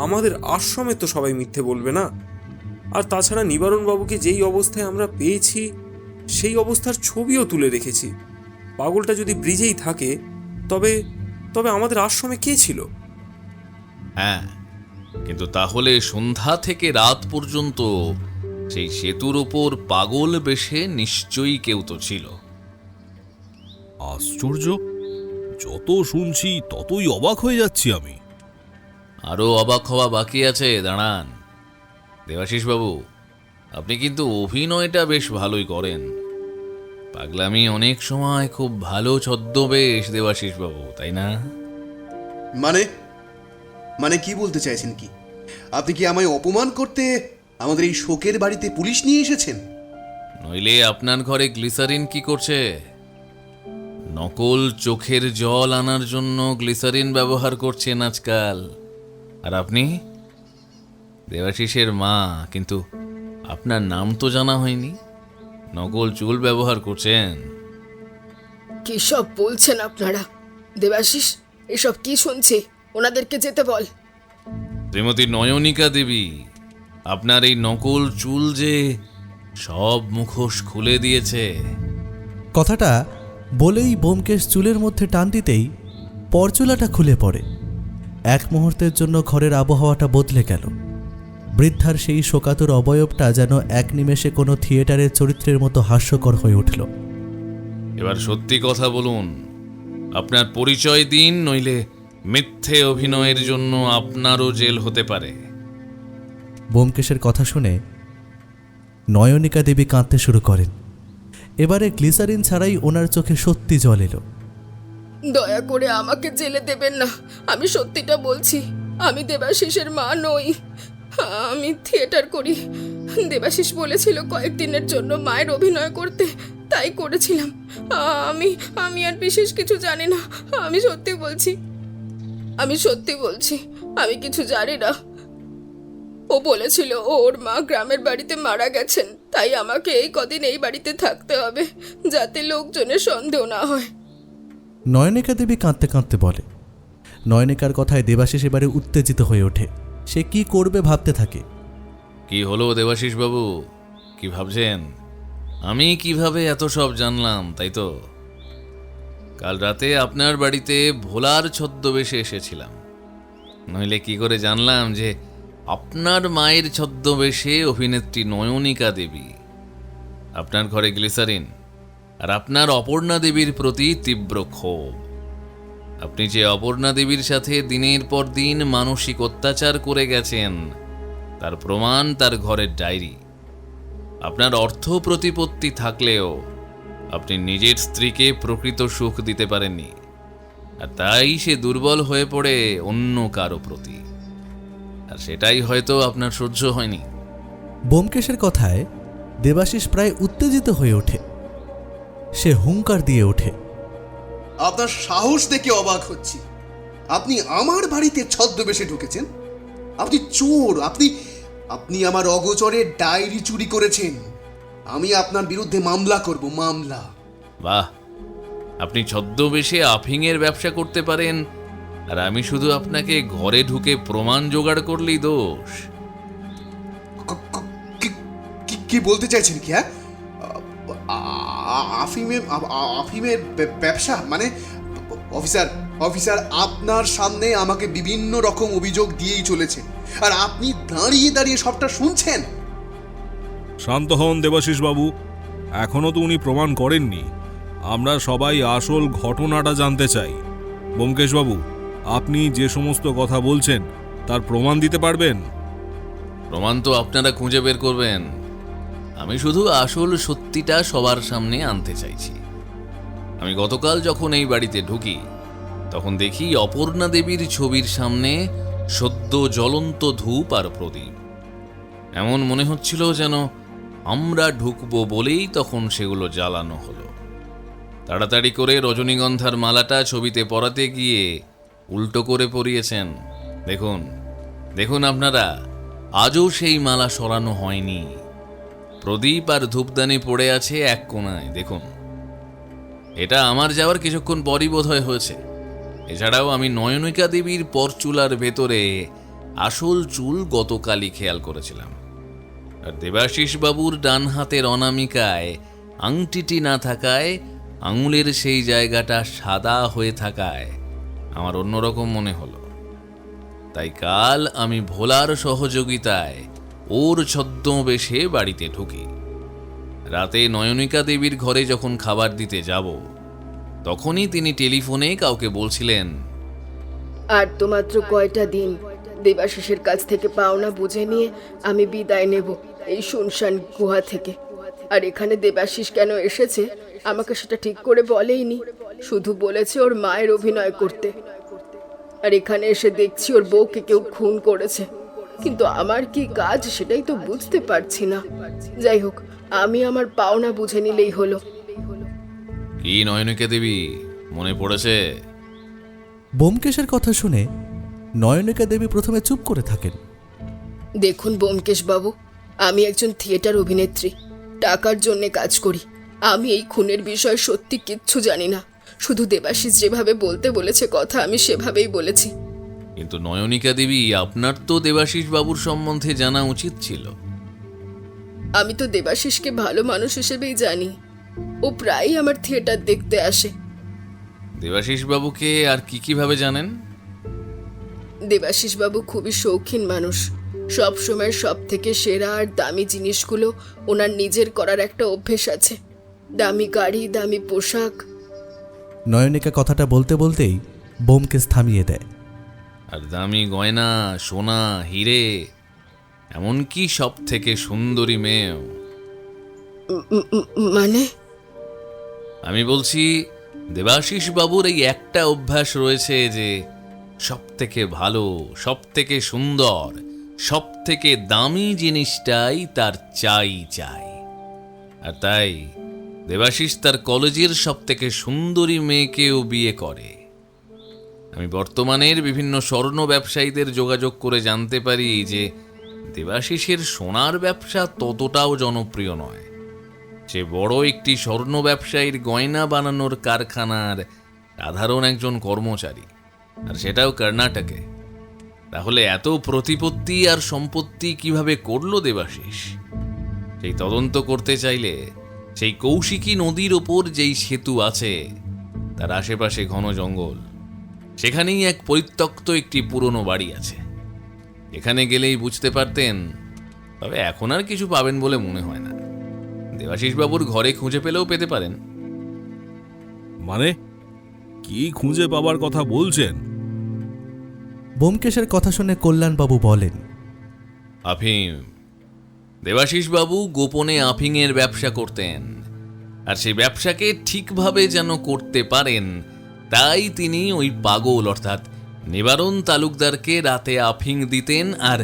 আমাদের আশ্রমে তো সবাই মিথ্যে বলবে না। আর তাছাড়া নিবারণবাবুকে যেই অবস্থায় আমরা পেয়েছি সেই অবস্থার ছবিও তুলে রেখেছি। পাগলটা যদি ব্রিজেই থাকে তবে তবে আমাদের আশ্রমে কে ছিল?
হ্যাঁ, কিন্তু তাহলে সন্ধ্যা থেকে রাত পর্যন্ত সেই সেতুর ওপর পাগল বেশে নিশ্চয়ই কেউ তো ছিল।
আশ্চর্য, যত শুনছি ততই অবাক হয়ে যাচ্ছি আমি।
আরও অবাক হওয়া বাকি আছে, দাঁড়ান। দেবাশিস বাবু, আপনি কিন্তু অভিনয়টা বেশ ভালোই করেন। পাগলামি অনেক সময় খুব ভালো ছদ্মবেশ, দেবাশিস বাবু, তাই না?
মানে কি বলতে চাইছেন? কি আপনি কি আমায় অপমান করতে আমাদের এই শোকের বাড়িতে পুলিশ নিয়ে এসেছেন?
নইলে আপনার ঘরে গ্লিসারিন কি করছে? নকল চোখের জল আনার জন্য গ্লিসারিন ব্যবহার করছেন আজকাল। আর আপনি দেবাশিসের মা, কিন্তু আপনার নাম তো জানা হয়নি। নকল চুল ব্যবহার করছেন।
কি সব বলছেন আপনারা? দেবাশিস, এসব কি শুনছি? ওনাদেরকে যেতে বল।
শ্রীমতী নয়নিকা দেবী, আপনার এই নকল চুল যে সব মুখোশ খুলে দিয়েছে।
কথাটা বলেই ব্যোমকেশ চুলের মধ্যে টান দিতেই পরচুলাটা খুলে পড়ে। এক মুহূর্তের জন্য ঘরের আবহাওয়াটা বদলে গেল। বৃদ্ধার সেই শোকাতুর অবয়বটা যেন এক নিমেষে কোনো থিয়েটারের চরিত্রের মতো হাস্যকর হয়ে উঠল।
এবার সত্যি কথা বলুন, আপনার পরিচয় দিন, নইলে মিথ্যে অভিনয়ের জন্য আপনারও জেল হতে পারে।
ব্যোমকেশের কথা শুনে নয়নিকা দেবী কাঁদতে শুরু করেন। এবারে গ্লিসারিন ছাড়াই ওনার চোখে সত্যি জল এলো।
দয়া করে আমাকে জেলে দেবেন না, আমি সত্যিটা বলছি। আমি দেবাশিসের মা নই, আমি থিয়েটার করি। দেবাশিস বলেছিল কয়েকদিনের জন্য মায়ের অভিনয় করতে, তাই করেছিলাম। আমি আর বিশেষ কিছু জানি না। আমি সত্যি বলছি, আমি কিছু জানি না। ও বলেছিল ওর মা গ্রামের বাড়িতে মারা গেছেন, তাই আমাকে এই কদিন এই বাড়িতে থাকতে হবে, যাতে লোকজনের সন্দেহ না হয়।
নয়নিকা দেবী কাঁদতে কাঁদতে বলে। নয়নিকার কথায় দেবাশিস এবারে উত্তেজিত হয়ে ওঠে। সে কি করবে ভাবতে থাকে।
কি হলো দেবাশিস বাবু, কি ভাবছেন? আমি কিভাবে এত সব জানলাম, তাই তো? কাল রাতে আপনার বাড়িতে ভোলার ছদ্মবেশে এসেছিলাম, নইলে কি করে জানলাম যে আপনার মায়ের ছদ্মবেশে অভিনেত্রী নয়নিকা দেবী, আপনার ঘরে গ্লিসারিন, আর আপনার অপর্ণা দেবীর প্রতি তীব্র ক্ষোভ। আপনি যে অপর্ণা দেবীর সাথে দিনের পর দিন মানসিক অত্যাচার করে গেছেন তার প্রমাণ তার ঘরের ডায়েরি। আপনার অর্থ প্রতিপত্তি থাকলেও আপনি নিজের স্ত্রীকে প্রকৃত সুখ দিতে পারেননি, আর তাই সে দুর্বল হয়ে পড়ে অন্য কারো প্রতি, আর সেটাই হয়তো আপনার সহ্য হয়নি।
ব্যোমকেশের কথায় দেবাশিস প্রায় উত্তেজিত হয়ে ওঠে। সে হুঙ্কার দিয়ে ওঠে।
আপনার সাহস দেখে অবাক হচ্ছি। আপনি আমার বাড়িতে ছদ্মবেশে ঢুকেছেন? আপনি চোর! আপনি আমার অগোচরে ডায়েরি চুরি করেছেন। আমি আপনার বিরুদ্ধে মামলা করব, মামলা।
বাহ, আপনি ছদ্মবেশে আফিংয়ের ব্যবসা করতে পারেন, আর আমি শুধু আপনাকে ঘরে ঢুকে প্রমাণ জোগাড় করলেই দোষ।
কি বলতে চাইছেন কি? হ্যাঁ, আফিমের ব্যবসা মানে? অফিসার আপনার সামনে আমাকে বিভিন্ন রকম অভিযোগ দিয়েই চলেছে, আর আপনি দাঁড়িয়ে দাঁড়িয়ে সবটা শুনছেন।
শান্ত হন দেবাশিস বাবু, এখনো তো উনি প্রমাণ করেননি। আমরা সবাই আসল ঘটনাটা জানতে চাই। ব্যোমকেশ বাবু, আপনি যে সমস্ত কথা বলছেন তার প্রমাণ দিতে পারবেন?
প্রমাণ তো আপনারা খুঁজে বের করবেন, আমি শুধু আসল সত্যিটা সবার সামনে আনতে চাইছি। আমি গতকাল যখন এই বাড়িতে ঢুকি তখন দেখি অপর্ণা দেবীর ছবির সামনে সদ্য জ্বলন্ত ধূপ আর প্রদীপ। এমন মনে হচ্ছিল যেন আমরা ঢুকবো বলেই তখন সেগুলো জ্বালানো হলো। তাড়াতাড়ি করে রজনীগন্ধার মালাটা ছবিতে পরাতে গিয়ে উল্টো করে পরিয়েছেন। দেখুন দেখুন আপনারা, আজও সেই মালা সরানো হয়নি। প্রদীপ আর ধূপদানি পড়ে আছে এক কোণায়, দেখুন। এটা আমার যাওয়ার কিছুক্ষণ পরই বোধহয় হয়েছে। এছাড়াও আমি নয়নিকা দেবীর পরচুলার ভেতরে আসল চুল গতকালই খেয়াল করেছিলাম, আর দেবাশিস বাবুর ডান হাতের অনামিকায় আংটিটি না থাকায় আঙুলের সেই জায়গাটা সাদা হয়ে থাকায় আমার অন্যরকম মনে হলো। তাই কাল আমি ভোলার সহযোগিতায় ওর ছদ্মবেশে বাড়িতে ঢুকি। রাতে নয়নিকা দেবীর ঘরে যখন খাবার দিতে যাব তখনই তিনি টেলিফোনে কাউকে বলছিলেন,
আর তো মাত্র কয়টা দিন, দেবাশিসের কাছ থেকে পাওনা বুঝে নিয়ে আমি বিদায় নেব এই শুনশান গুহা থেকে। আর এখানে দেবাশিস কেন এসেছে আমাকে সেটা ঠিক করে বলেইনি, শুধু বলেছে ওর মায়ের অভিনয় করতে। আর এখানে এসে দেখছি ওর বউকে কেউ খুন করেছে, কিন্তু আমার কি কাজ সেটাই তো বুঝতে পারছি না। যাই হোক, আমি আমার পাওনা বুঝে নিলেই হলো।
কি নয়নিকা দেবী, মনে পড়েছে?
ব্যোমকেশের কথা শুনে নয়নিকা দেবী প্রথমে চুপ করে থাকেন।
দেখুন ব্যোমকেশ বাবু, আমি একজন থিয়েটার অভিনেত্রী, টাকার জন্য কাজ করি। আমি এই খুনের বিষয়ে সত্যি কিচ্ছু জানি না, শুধু দেবাশিস যেভাবে বলতে বলেছে কথা আমি সেভাবেই বলেছি।
কিন্তু নয়নিকা দেবী, আপনার তো দেবাশিস বাবুর সম্বন্ধে জানা উচিত ছিল।
আমি তো দেবাশিসকে ভালো মানুষ হিসেবেই জানি, ও প্রায়ই আমার থিয়েটার দেখতে আসে।
দেবাশিস বাবুকে আর কিভাবে জানেন?
দেবাশিস বাবু খুবই শৌখিন মানুষ, সব সময় সব থেকে সেরা আর দামি জিনিসগুলো ওনার নিজের করার একটা অভ্যেস আছে। দামি গাড়ি, দামি পোশাক।
নয়নিকা কথাটা বলতে বলতেই ব্যোমকেশ থামিয়ে দেয়।
আর দামি গয়না, সোনা, হিরে, এমনকি সব থেকে সুন্দরী মেয়েও।
মানে?
আমি বলছি, দেবাশিস বাবুর এই একটা অভ্যাস রয়েছে যে সব থেকে ভালো, সব থেকে সুন্দর, সব থেকে দামি জিনিসটাই তার চাই। আর তাই দেবাশিস তার কলেজের সব থেকে সুন্দরী মেয়েকেও বিয়ে করে। আমি বর্তমানের বিভিন্ন স্বর্ণ ব্যবসায়ীদের যোগাযোগ করে জানতে পারি যে দেবাশিসের সোনার ব্যবসা ততটাও জনপ্রিয় নয়। সে বড় একটি স্বর্ণ ব্যবসায়ীর গয়না বানানোর কারখানার সাধারণ একজন কর্মচারী, আর সেটাও কর্ণাটকে। তাহলে এত প্রতিপত্তি আর সম্পত্তি কিভাবে করলো দেবাশিস? সেই তদন্ত করতে চাইলে সেই কৌশিকী নদীর ওপর যেই সেতু আছে তার আশেপাশে ঘন জঙ্গল, সেখানেই এক পরিত্যক্ত একটি পুরনো বাড়ি আছে। এখানে গেলেই বুঝতে পারতেন, তবে এখন আর কিছু পাবেন বলে মনে হয় না। দেবাশিস বাবুর ঘরে খুঁজে পেলেও পেতে পারেন।
মানে কি খুঁজে পাবার কথা বলছেন?
ব্যোমকেশের কথা শুনে কল্যাণবাবু বলেন,
আফিম। দেবাশিস বাবু গোপনে আফিংয়ের ব্যবসা করতেন, আর সেই ব্যবসাকে ঠিকভাবে যেন করতে পারেন তাই তিনি ওই পাগল অর্থাৎ নিবারণ তালুকদারকে রাতে আফিং দিতেন, আর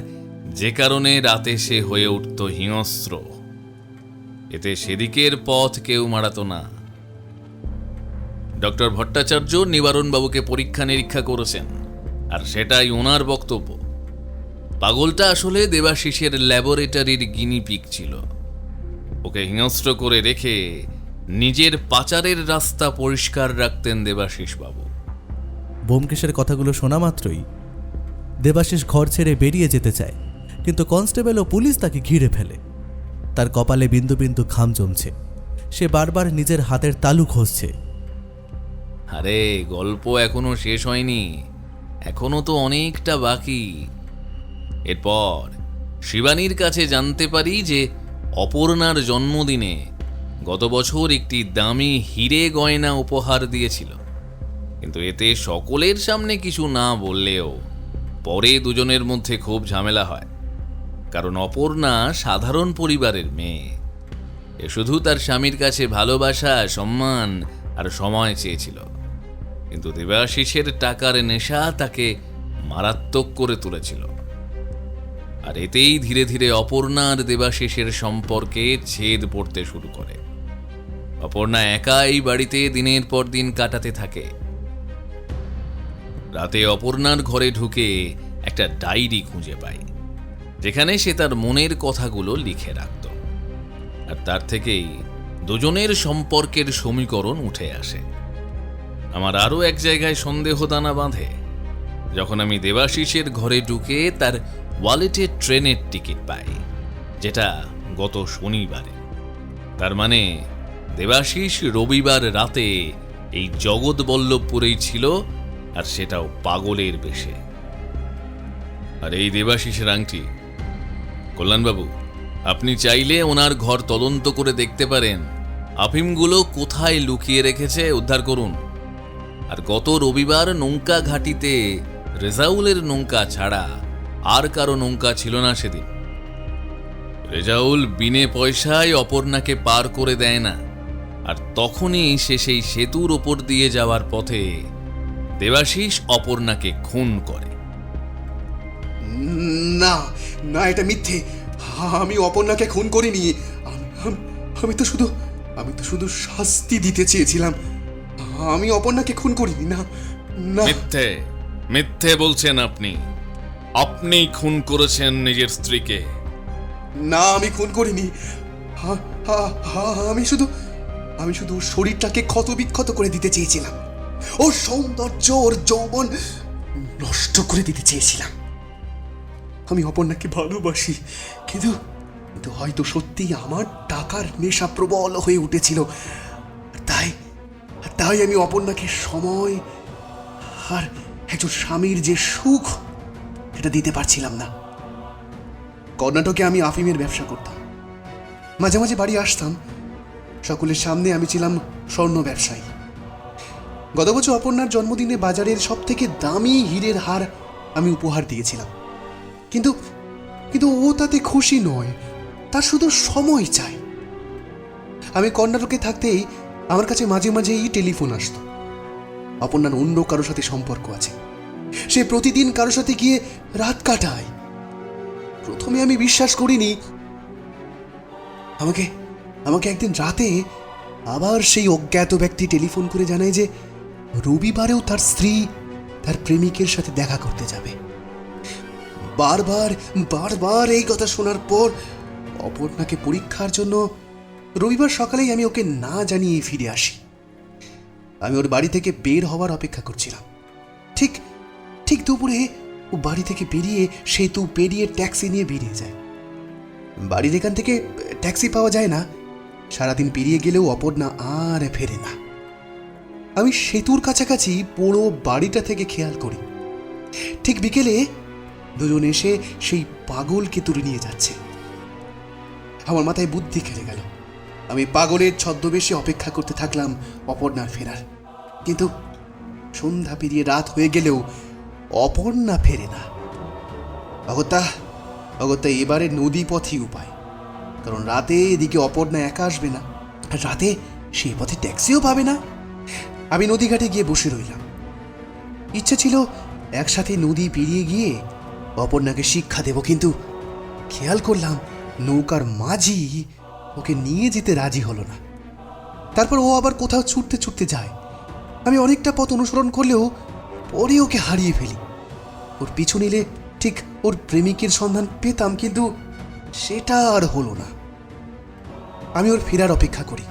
যে কারণে রাতে সে হয়ে উঠত হিংস্র। এতে সেদিকের পথ কেউ মারাত না। ডক্টর ভট্টাচার্য নিবারণবাবুকে পরীক্ষা নিরীক্ষা করেছেন, আর সেটাই ওনার বক্তব্য। পাগলটা আসলে দেবাশিসের ল্যাবরেটরির গিনিপিগ ছিল। ওকে হিংস্র করে রেখে নিজের পাচারের রাস্তা পরিষ্কার রাখতেন দেবাশিস বাবু।
ব্যোমকেশের কথাগুলো শোনা মাত্রই দেবাশিস ঘর ছেড়ে বেরিয়ে যেতে চায়, কিন্তু কনস্টেবল ও পুলিশ তাকে ঘিরে ফেলে। তার কপালে বিন্দু বিন্দু ঘাম জমছে, সে বারবার নিজের হাতের তালু ঘষছে।
আরে গল্প এখনো শেষ হয়নি, এখনো তো অনেকটা বাকি। এরপর শিবানীর কাছে জানতে পারি যে অপর্ণার জন্মদিনে গত বছর একটি দামি হিরে গয়না উপহার দিয়েছিল, কিন্তু এতে সকলের সামনে কিছু না বললেও পরে দুজনের মধ্যে খুব ঝামেলা হয়। কারণ অপর্ণা সাধারণ পরিবারের মেয়ে, এ শুধু তার স্বামীর কাছে ভালোবাসা, সম্মান আর সময় চেয়েছিল, কিন্তু দেবাশিসের টাকার নেশা তাকে মারাত্মক করে তুলেছিল। আর এতেই ধীরে ধীরে অপর্ণা আর দেবাশিসের সম্পর্কে ছেদ পড়তে শুরু করে। অপর্ণা একাই বাড়িতে দিনের পর দিন কাটাতে থাকে। রাতে অপর্ণার ঘরে ঢুকে একটা ডায়েরি খুঁজে পায়, যেখানে সে তার মনের কথাগুলো লিখে রাখত। আর তার থেকেই দুজনের সম্পর্কের সমীকরণ উঠে আসে। আমার আরও এক জায়গায় সন্দেহ দানা বাঁধে, যখন আমি দেবাশিসের ঘরে ঢুকে তার ওয়ালেটে ট্রেনের টিকিট পাই, যেটা গত শনিবারে। তার মানে দেবাশিস রবিবার রাতে এই জগৎবল্লভপুরেই ছিল, আর সেটাও পাগলের বেশে। আর এই দেবাশিসের আংটি, কল্যাণবাবু আপনি চাইলে ওনার ঘর তদন্ত করে দেখতে পারেন আফিমগুলো কোথায় লুকিয়ে রেখেছে, উদ্ধার করুন। আর গত রবিবার নৌকা ঘাটিতে রেজাউলের নৌকা ছাড়া আর কারো নৌকা ছিল না সেদিন। রেজাউল বিনে পয়সায় অপর্ণাকে পার করে দেয় না, আর তখনই সে সেই সেতুর ওপর দিয়ে যাওয়ার পথে দেবাশিস অপর্ণাকে খুন করে।
না না, এটা মিথ্যে। আমি অপর্ণাকে খুন করিনি। আমি তো শুধু শাস্তি দিতে চেয়েছিলাম। আমি অপর্ণাকে খুন করিনি। না না,
মিথ্যে মিথ্যে বলছেন আপনি। আপনিই খুন করেছেন নিজের স্ত্রীকে।
না, আমি খুন করিনি। আমি শুধু ওর শরীরটাকে ক্ষতবিক্ষত করে দিতে চেয়েছিলাম। ওর সৌন্দর্য, ওর যৌবন নষ্ট করে দিতে চেয়েছিলাম। আমি অপর্ণাকে ভালোবাসি, কিন্তু হয়তো সত্যি আমার টাকার নেশা প্রবল হয়ে উঠেছিল। তাই আমি অপর্ণাকে সময় আর একজন স্বামীর যে সুখ এটা দিতে পারছিলাম না। কর্ণাটকে আমি আফিমের ব্যবসা করতাম, মাঝে মাঝে বাড়ি আসতাম। সকলের সামনে আমি ছিলাম স্বর্ণ ব্যবসায়ী। গত বছর অপর্ণার জন্মদিনে বাজারের সব থেকে দামি হীরের হার আমি উপহার দিয়েছিলাম, কিন্তু ও তাতে খুশি নয়, তার শুধু সময় চাই। আমি কর্ণাটকে থাকতেই আমার কাছে মাঝে মাঝেই টেলিফোন আসতো। অপর্ণার অন্য কারোর সাথে সম্পর্ক আছে, সে প্রতিদিন কারোর সাথে গিয়ে রাত কাটায়। প্রথমে আমি বিশ্বাস করিনি। আমাকে একদিন রাতে আবার সেই অজ্ঞাত ব্যক্তি টেলিফোন করে জানায় যে রবিবারেও তার স্ত্রী তার প্রেমিকের সাথে দেখা করতে যাবে। বারবার এই কথা শোনার পর অপর্ণাকে পরীক্ষার জন্য রবিবার সকালেই আমি ওকে না জানিয়ে ফিরে আসি। আমি ওর বাড়ি থেকে বের হওয়ার অপেক্ষা করছিলাম। ঠিক দুপুরে ও বাড়ি থেকে বেরিয়ে সেতু পেরিয়ে ট্যাক্সি নিয়ে বেরিয়ে যায়। বাড়ির এখান থেকে ট্যাক্সি পাওয়া যায় না। সারাদিন পেরিয়ে গেলেও অপর্ণা আর ফেরে না। আমি সেতুর কাছাকাছি পুরো বাড়িটা থেকে খেয়াল করি। ঠিক বিকেলে দুজন এসে সেই পাগলকে তুলে নিয়ে যাচ্ছে। আমার মাথায় বুদ্ধি খেলে গেল। আমি পাগলের ছদ্মবেশে অপেক্ষা করতে থাকলাম অপর্ণার ফেরার। কিন্তু সন্ধ্যা পেরিয়ে রাত হয়ে গেলেও অপর্ণা ফেরে না। অগত্যা এবারে নদী পথই উপায়, কারণ রাতে এদিকে অপর্ণা একা আসবে না, আর রাতে সেই পথে ট্যাক্সিও পাবে না। আমি নদীঘাটে গিয়ে বসে রইলাম। ইচ্ছে ছিল একসাথে নদী পেরিয়ে গিয়ে অপর্ণাকে শিক্ষা দেব, কিন্তু খেয়াল করলাম নৌকার মাঝি ওকে নিয়ে যেতে রাজি হলো না। তারপর ও আবার কোথাও ছুটতে ছুটতে যায়। আমি অনেকটা পথ অনুসরণ করলেও পরে ওকে হারিয়ে ফেলি। ওর পিছু নিলে ঠিক ওর প্রেমিকের সন্ধান পেতাম, কিন্তু সেটা আর হলো না। আমি ওর ফেরার অপেক্ষা করি।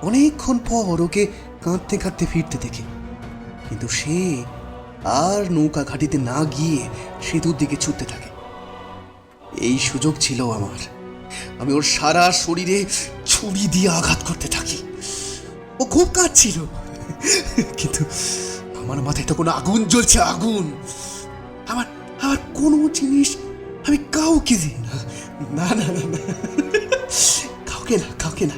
অনেকক্ষণ পর ওকে কাঁদতে কাঁদতে ফিরতে দেখি, কিন্তু সে আর নৌকা ঘাটিতে না গিয়ে সেতুর দিকে ছুটতে থাকে। এই সুযোগ ছিল আমার। আমি ওর সারা শরীরে ছুরি দিয়ে আঘাত করতে থাকি। ও খুব কাঁদছিল, কিন্তু আমার মাথায় তখন আগুন জ্বলছে, আগুন। আমার আমার কোনো জিনিস আমি কাউকে দিই না, না না না না, কাউকে না।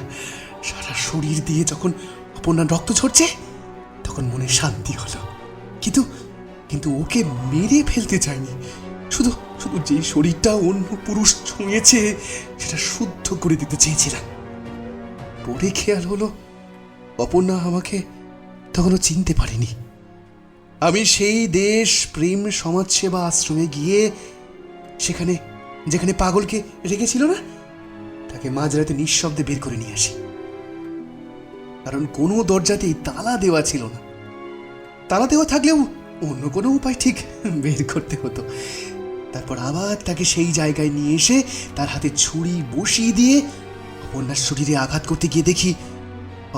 সারা শরীর দিয়ে যখন অপর্ণার রক্ত ঝরছে তখন মনে শান্তি হলো। কিন্তু ওকে মেরে ফেলতে চাইনি। শুধু যে শরীরটা অন্য পুরুষ ছুঁয়েছে সেটা শুদ্ধ করে দিতে চেয়েছিলাম। পরে খেয়াল হলো অপর্ণা আমাকে তখনও চিনতে পারেনি। আমি সেই দেশ প্রেম সমাজসেবা আশ্রমে গিয়ে সেখানে যেখানে পাগলকে রেখেছিল না, তাকে মাঝরাতে নিঃশব্দে বের করে নিয়ে আসি। কারণ কোনো দরজাতেই তালা দেওয়া ছিল না। তালা দেওয়া থাকলেও অন্য কোনো উপায় ঠিক বের করতে হতো। তারপর আবার তাকে সেই জায়গায় নিয়ে এসে তার হাতে ছুরি বসিয়ে দিয়ে অপর্ণার শরীরে আঘাত করতে গিয়ে দেখি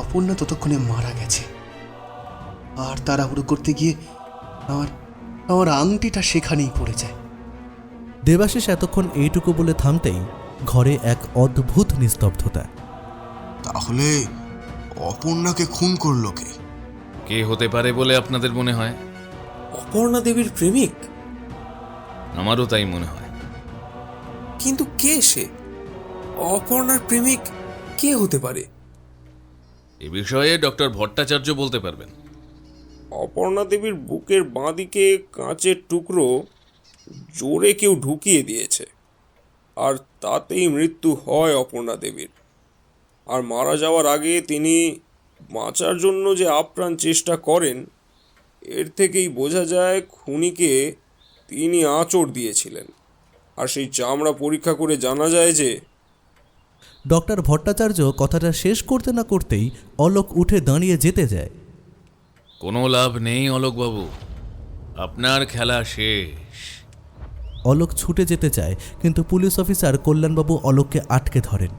অপর্ণা ততক্ষণে মারা গেছে। আর তাড়াহুড়ো করতে গিয়ে আমার আংটিটা সেখানেই পড়ে যায়।
দেবাশিস এতক্ষণ এইটুকু বলে থামতেই ঘরে এক অদ্ভুত নিস্তব্ধতা।
তাহলে অপর্ণাকে খুন করলো কে?
কে হতে পারে বলে আপনাদের মনে হয়?
অপর্ণা দেবীর প্রেমিক?
আমারও তাই মনে হয়।
কিন্তু কে সে? অপর্ণার প্রেমিক কে হতে পারে?
এ বিষয়ে ডক্টর ভট্টাচার্য বলতে পারবেন।
অপর্ণা দেবীর বুকের বাঁদিকে কাঁচের টুকরো জোরে কেউ ঢুকিয়ে দিয়েছে, আর তাতেই মৃত্যু হয় অপর্ণা দেবীর। আর মারা যাওয়ার আগে তিনি বাঁচার জন্য যে আপ্রাণ চেষ্টা করেন, এর থেকেই বোঝা যায় খুনিকে তিনি আঁচড় দিয়েছিলেন। আর সেই চামড়া পরীক্ষা করে জানা যায় যে...
ডক্টর ভট্টাচার্য কথাটা শেষ করতে না করতেই অলোক উঠে দাঁড়িয়ে যেতে যায়।
কোনো লাভ নেই অলোকবাবু, আপনার খেলা শেষ।
অলোক ছুটে যেতে চায়, কিন্তু পুলিশ অফিসার কল্যাণবাবু অলোককে আটকে ধরেন।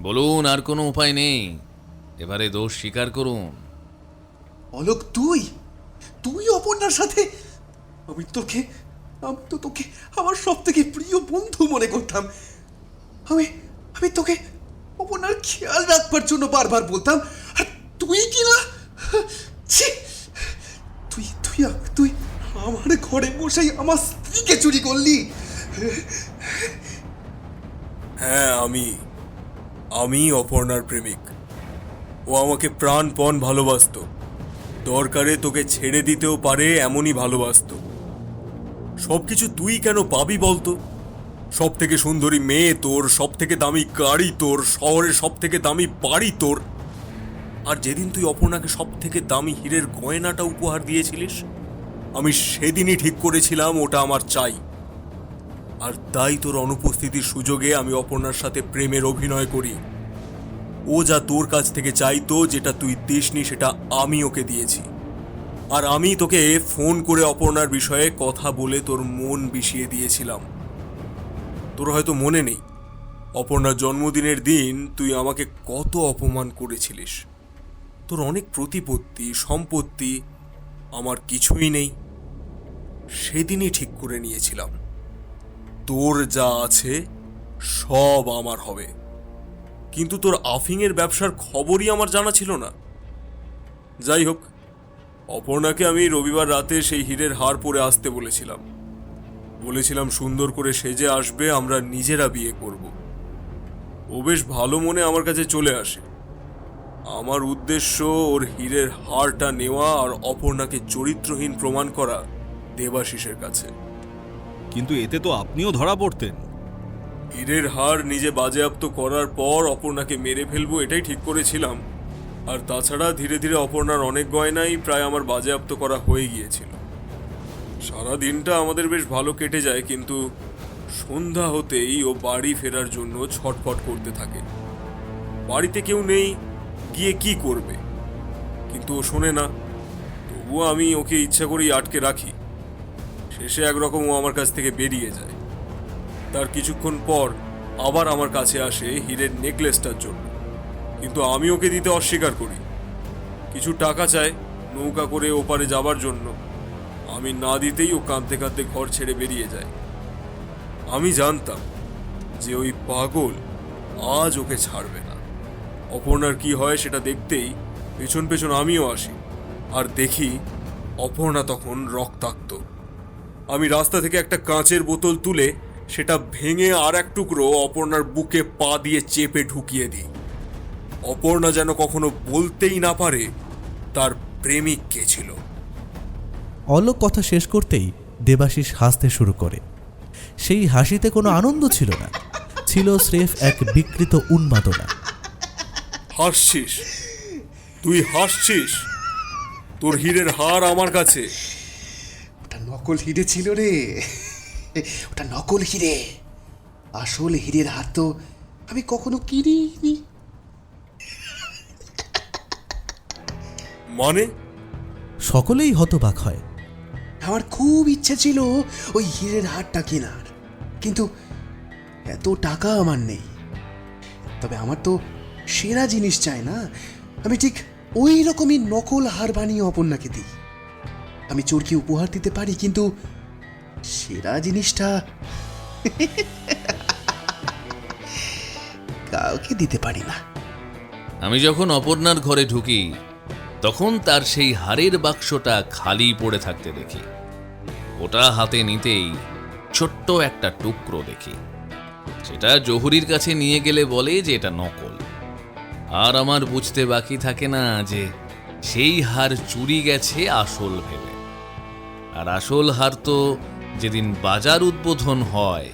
বলুন, আর কোনো উপায় নেই? এবারে দোষ স্বীকার করুন।
অলোক, তুই অপর্ণার সাথে? আমি তো তোকে আমার সব থেকে প্রিয় বন্ধু মনে করতাম। আমি তোকে অপর্ণার খেয়াল রাখবার জন্য বারবার বলতাম, আর তুই কি না? ছি! তুই আমার ঘরে বসেই আমার স্ত্রীকে চুরি করলি।
হ্যাঁ, আমি অপর্ণার প্রেমিক। ও আমাকে প্রাণপণ ভালোবাসতো। দরকারে তোকে ছেড়ে দিতেও পারে এমনই ভালোবাসতো। সব কিছু তুই কেন পাবি বলতো? সব থেকে সুন্দরী মেয়ে তোর, সব থেকে দামি গাড়ি তোর, শহরে সব থেকে দামি বাড়ি তোর। আর যেদিন তুই অপর্ণাকে সব থেকে দামি হীরের গয়নাটা উপহার দিয়েছিলিস, আমি সেদিনই ঠিক করেছিলাম ওটা আমার চাই। আর তাই তোর অনুপস্থিতির সুযোগে আমি অপর্ণার সাথে প্রেমের অভিনয় করি। ও যা তোর কাছ থেকে চাইতো, যেটা তুই দিসনি, সেটা আমি ওকে দিয়েছি। আর আমি তোকে ফোন করে অপর্ণার বিষয়ে কথা বলে তোর মন বিষিয়ে দিয়েছিলাম। তোর হয়তো মনে নেই, অপর্ণার জন্মদিনের দিন তুই আমাকে কত অপমান করেছিলিস। তোর অনেক প্রতিপত্তি, সম্পত্তি, আমার কিছুই নেই। সেদিনই ঠিক করে নিয়েছিলাম, তোর যা আছে সব আমার হবে। কিন্তু তোর আফিংয়ের ব্যবসার খবরই আমার জানা ছিল না। যাই হোক, অপর্ণাকে আমি রবিবার রাতে সেই হীরের হার পরে আসতে বলেছিলাম সুন্দর করে সেজে আসবে, আমরা নিজেরা বিয়ে করব। ও বেশ ভালো মনে আমার কাছে চলে আসে। আমার উদ্দেশ্য ওর হীরের হারটা নেওয়া আর অপর্ণাকে চরিত্রহীন প্রমাণ করা দেবাশিসের কাছে।
কিন্তু এতে তো আপনিও ধরা পড়তেন।
হীরের হার নিজে বাজেয়াপ্ত করার পর অপর্ণাকে মেরে ফেলবো এটাই ঠিক করেছিলাম। আর তাছাড়া ধীরে ধীরে অপর্ণার অনেক গয়নাই প্রায় আমার বাজেয়াপ্ত করা হয়ে গিয়েছিল। সারা দিনটা আমাদের বেশ ভালো কেটে যায়, কিন্তু সন্ধ্যা হতেই ও বাড়ি ফেরার জন্য ছটফট করতে থাকে। বাড়িতে কেউ নেই, গিয়ে কি করবে? কিন্তু ও শোনে না। তবুও আমি ওকে ইচ্ছা করেই আটকে রাখি। শেষে একরকম ও আমার কাছ থেকে বেরিয়ে যায়। তার কিছুক্ষণ পর আবার আমার কাছে আসে হীরের নেকলেসটার জন্য, কিন্তু আমি ওকে দিতে অস্বীকার করি। কিছু টাকা চায় নৌকা করে ওপারে যাবার জন্য। আমি না দিতেই ও কাঁদতে কাঁদতে ঘর ছেড়ে বেরিয়ে যায়। আমি জানতাম যে ওই পাগল আজ ওকে ছাড়বে না। অপর্ণার কি হয় সেটা দেখতেই পেছন পেছন আমিও আসি, আর দেখি অপর্ণা তখন রক্তাক্ত। আমি রাস্তা থেকে একটা কাঁচের বোতল তুলে সেটা ভেঙে আর এক টুকরো অপর্ণার বুকে পা দিয়ে চেপে ঢুকিয়ে দিই। অপর্ণা যেন কখনো বলতেই না পারে তার প্রেমিক কে ছিল।
অলোক কথা শেষ করতেই দেবাশিস হাসতে শুরু করে। সেই হাসিতে কোনো আনন্দ ছিল না, ছিল স্রেফ এক বিকৃত উন্মাদনা।
হাসছিস? তুই হাসছিস? তোর হীরের হার আমার কাছে।
ওটা নকল হিরে ছিল রে, ওটা নকল হিরে। আসল হীরের হার তো আমি কখনো কিনিনি।
মানে?
সকলেই হতবাক হয়।
আমার খুব ইচ্ছে ছিল ওই হীরের হারটা কেনার, কিন্তু এত টাকা আমার নেই। তবে আমার তো সেরা জিনিস চাই না? আমি ঠিক ওই রকমই নকল হার বানিয়ে অপর্ণাকে দিই। আমি চোরকে উপহার দিতে পারি, কিন্তু সেরা জিনিসটা কাউকে দিতে পারি না।
আমি যখন অপর্ণার ঘরে ঢুকি তখন তার সেই হাড়ের বাক্সটা খালি পড়ে থাকতে দেখি। ওটা হাতে নিতেই ছোট্ট একটা টুকরো দেখি। সেটা জহুরির কাছে নিয়ে গেলে বলে যে এটা নকল। আর আমার বুঝতে বাকি থাকে না যে সেই হার চুরি গেছে আসল ভেবে। আর আসল হার তো যেদিন বাজার উদ্বোধন হয়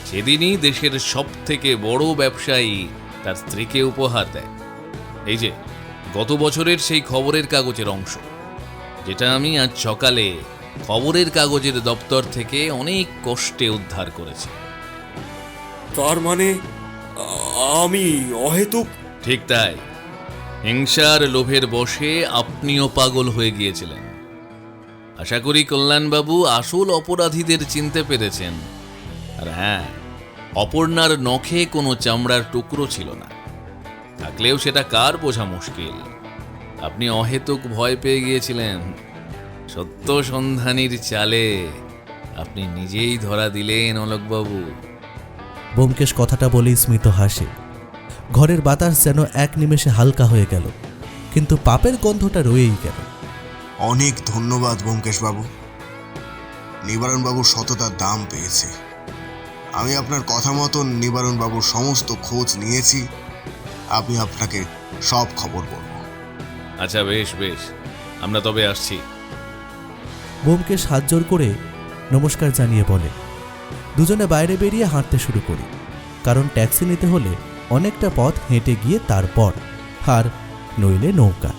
সেদিনই দেশের সব থেকে বড় ব্যবসায়ী তার স্ত্রীকে উপহার দেয়। এই যে গত বছরের সেই খবরের কাগজের অংশ, যেটা আমি আজ সকালে খবরের কাগজের দপ্তর থেকে অনেক কষ্টে উদ্ধার করেছি।
তার মানে আমি অহেতুক?
ঠিক তাই। হিংসার লোভের বশে আপনিও পাগল হয়ে গিয়েছিলেন। আশা করি কল্যাণবাবু আসল অপরাধীদের চিনতে পেরেছেন। আর হ্যাঁ, অপর্ণার নখে কোনো চামড়ার টুকরো ছিল না। থাকলেও সেটা কার বোঝা মুশকিল। আপনি অহেতুক ভয় পেয়ে গিয়েছিলেন। সত্য সন্ধানীর চালে আপনি নিজেই ধরা দিলেন অলোকবাবু।
ব্যোমকেশ কথাটা বলেই স্মিত হাসে। ঘরের বাতাস যেন এক নিমেষে হালকা হয়ে গেল, কিন্তু পাপের গন্ধটা রয়েই গেল।
অনেক ধন্যবাদ ব্যোমকেশবাবু। নিবারণবাবুর সততার দাম পেয়েছে। আমি আপনার কথা মতন নিবারণবাবুর সমস্ত খোঁজ নিয়েছি। আমি আপনাকে সব খবর বলব।
আচ্ছা, বেশ বেশ, আমরা তবে আসছি।
ব্যোমকেশ হাত জোর করে নমস্কার জানিয়ে বলে। দুজনে বাইরে বেরিয়ে হাঁটতে শুরু করি, কারণ ট্যাক্সি নিতে হলে অনেকটা পথ হেঁটে গিয়ে তারপর, আর নইলে নৌকা।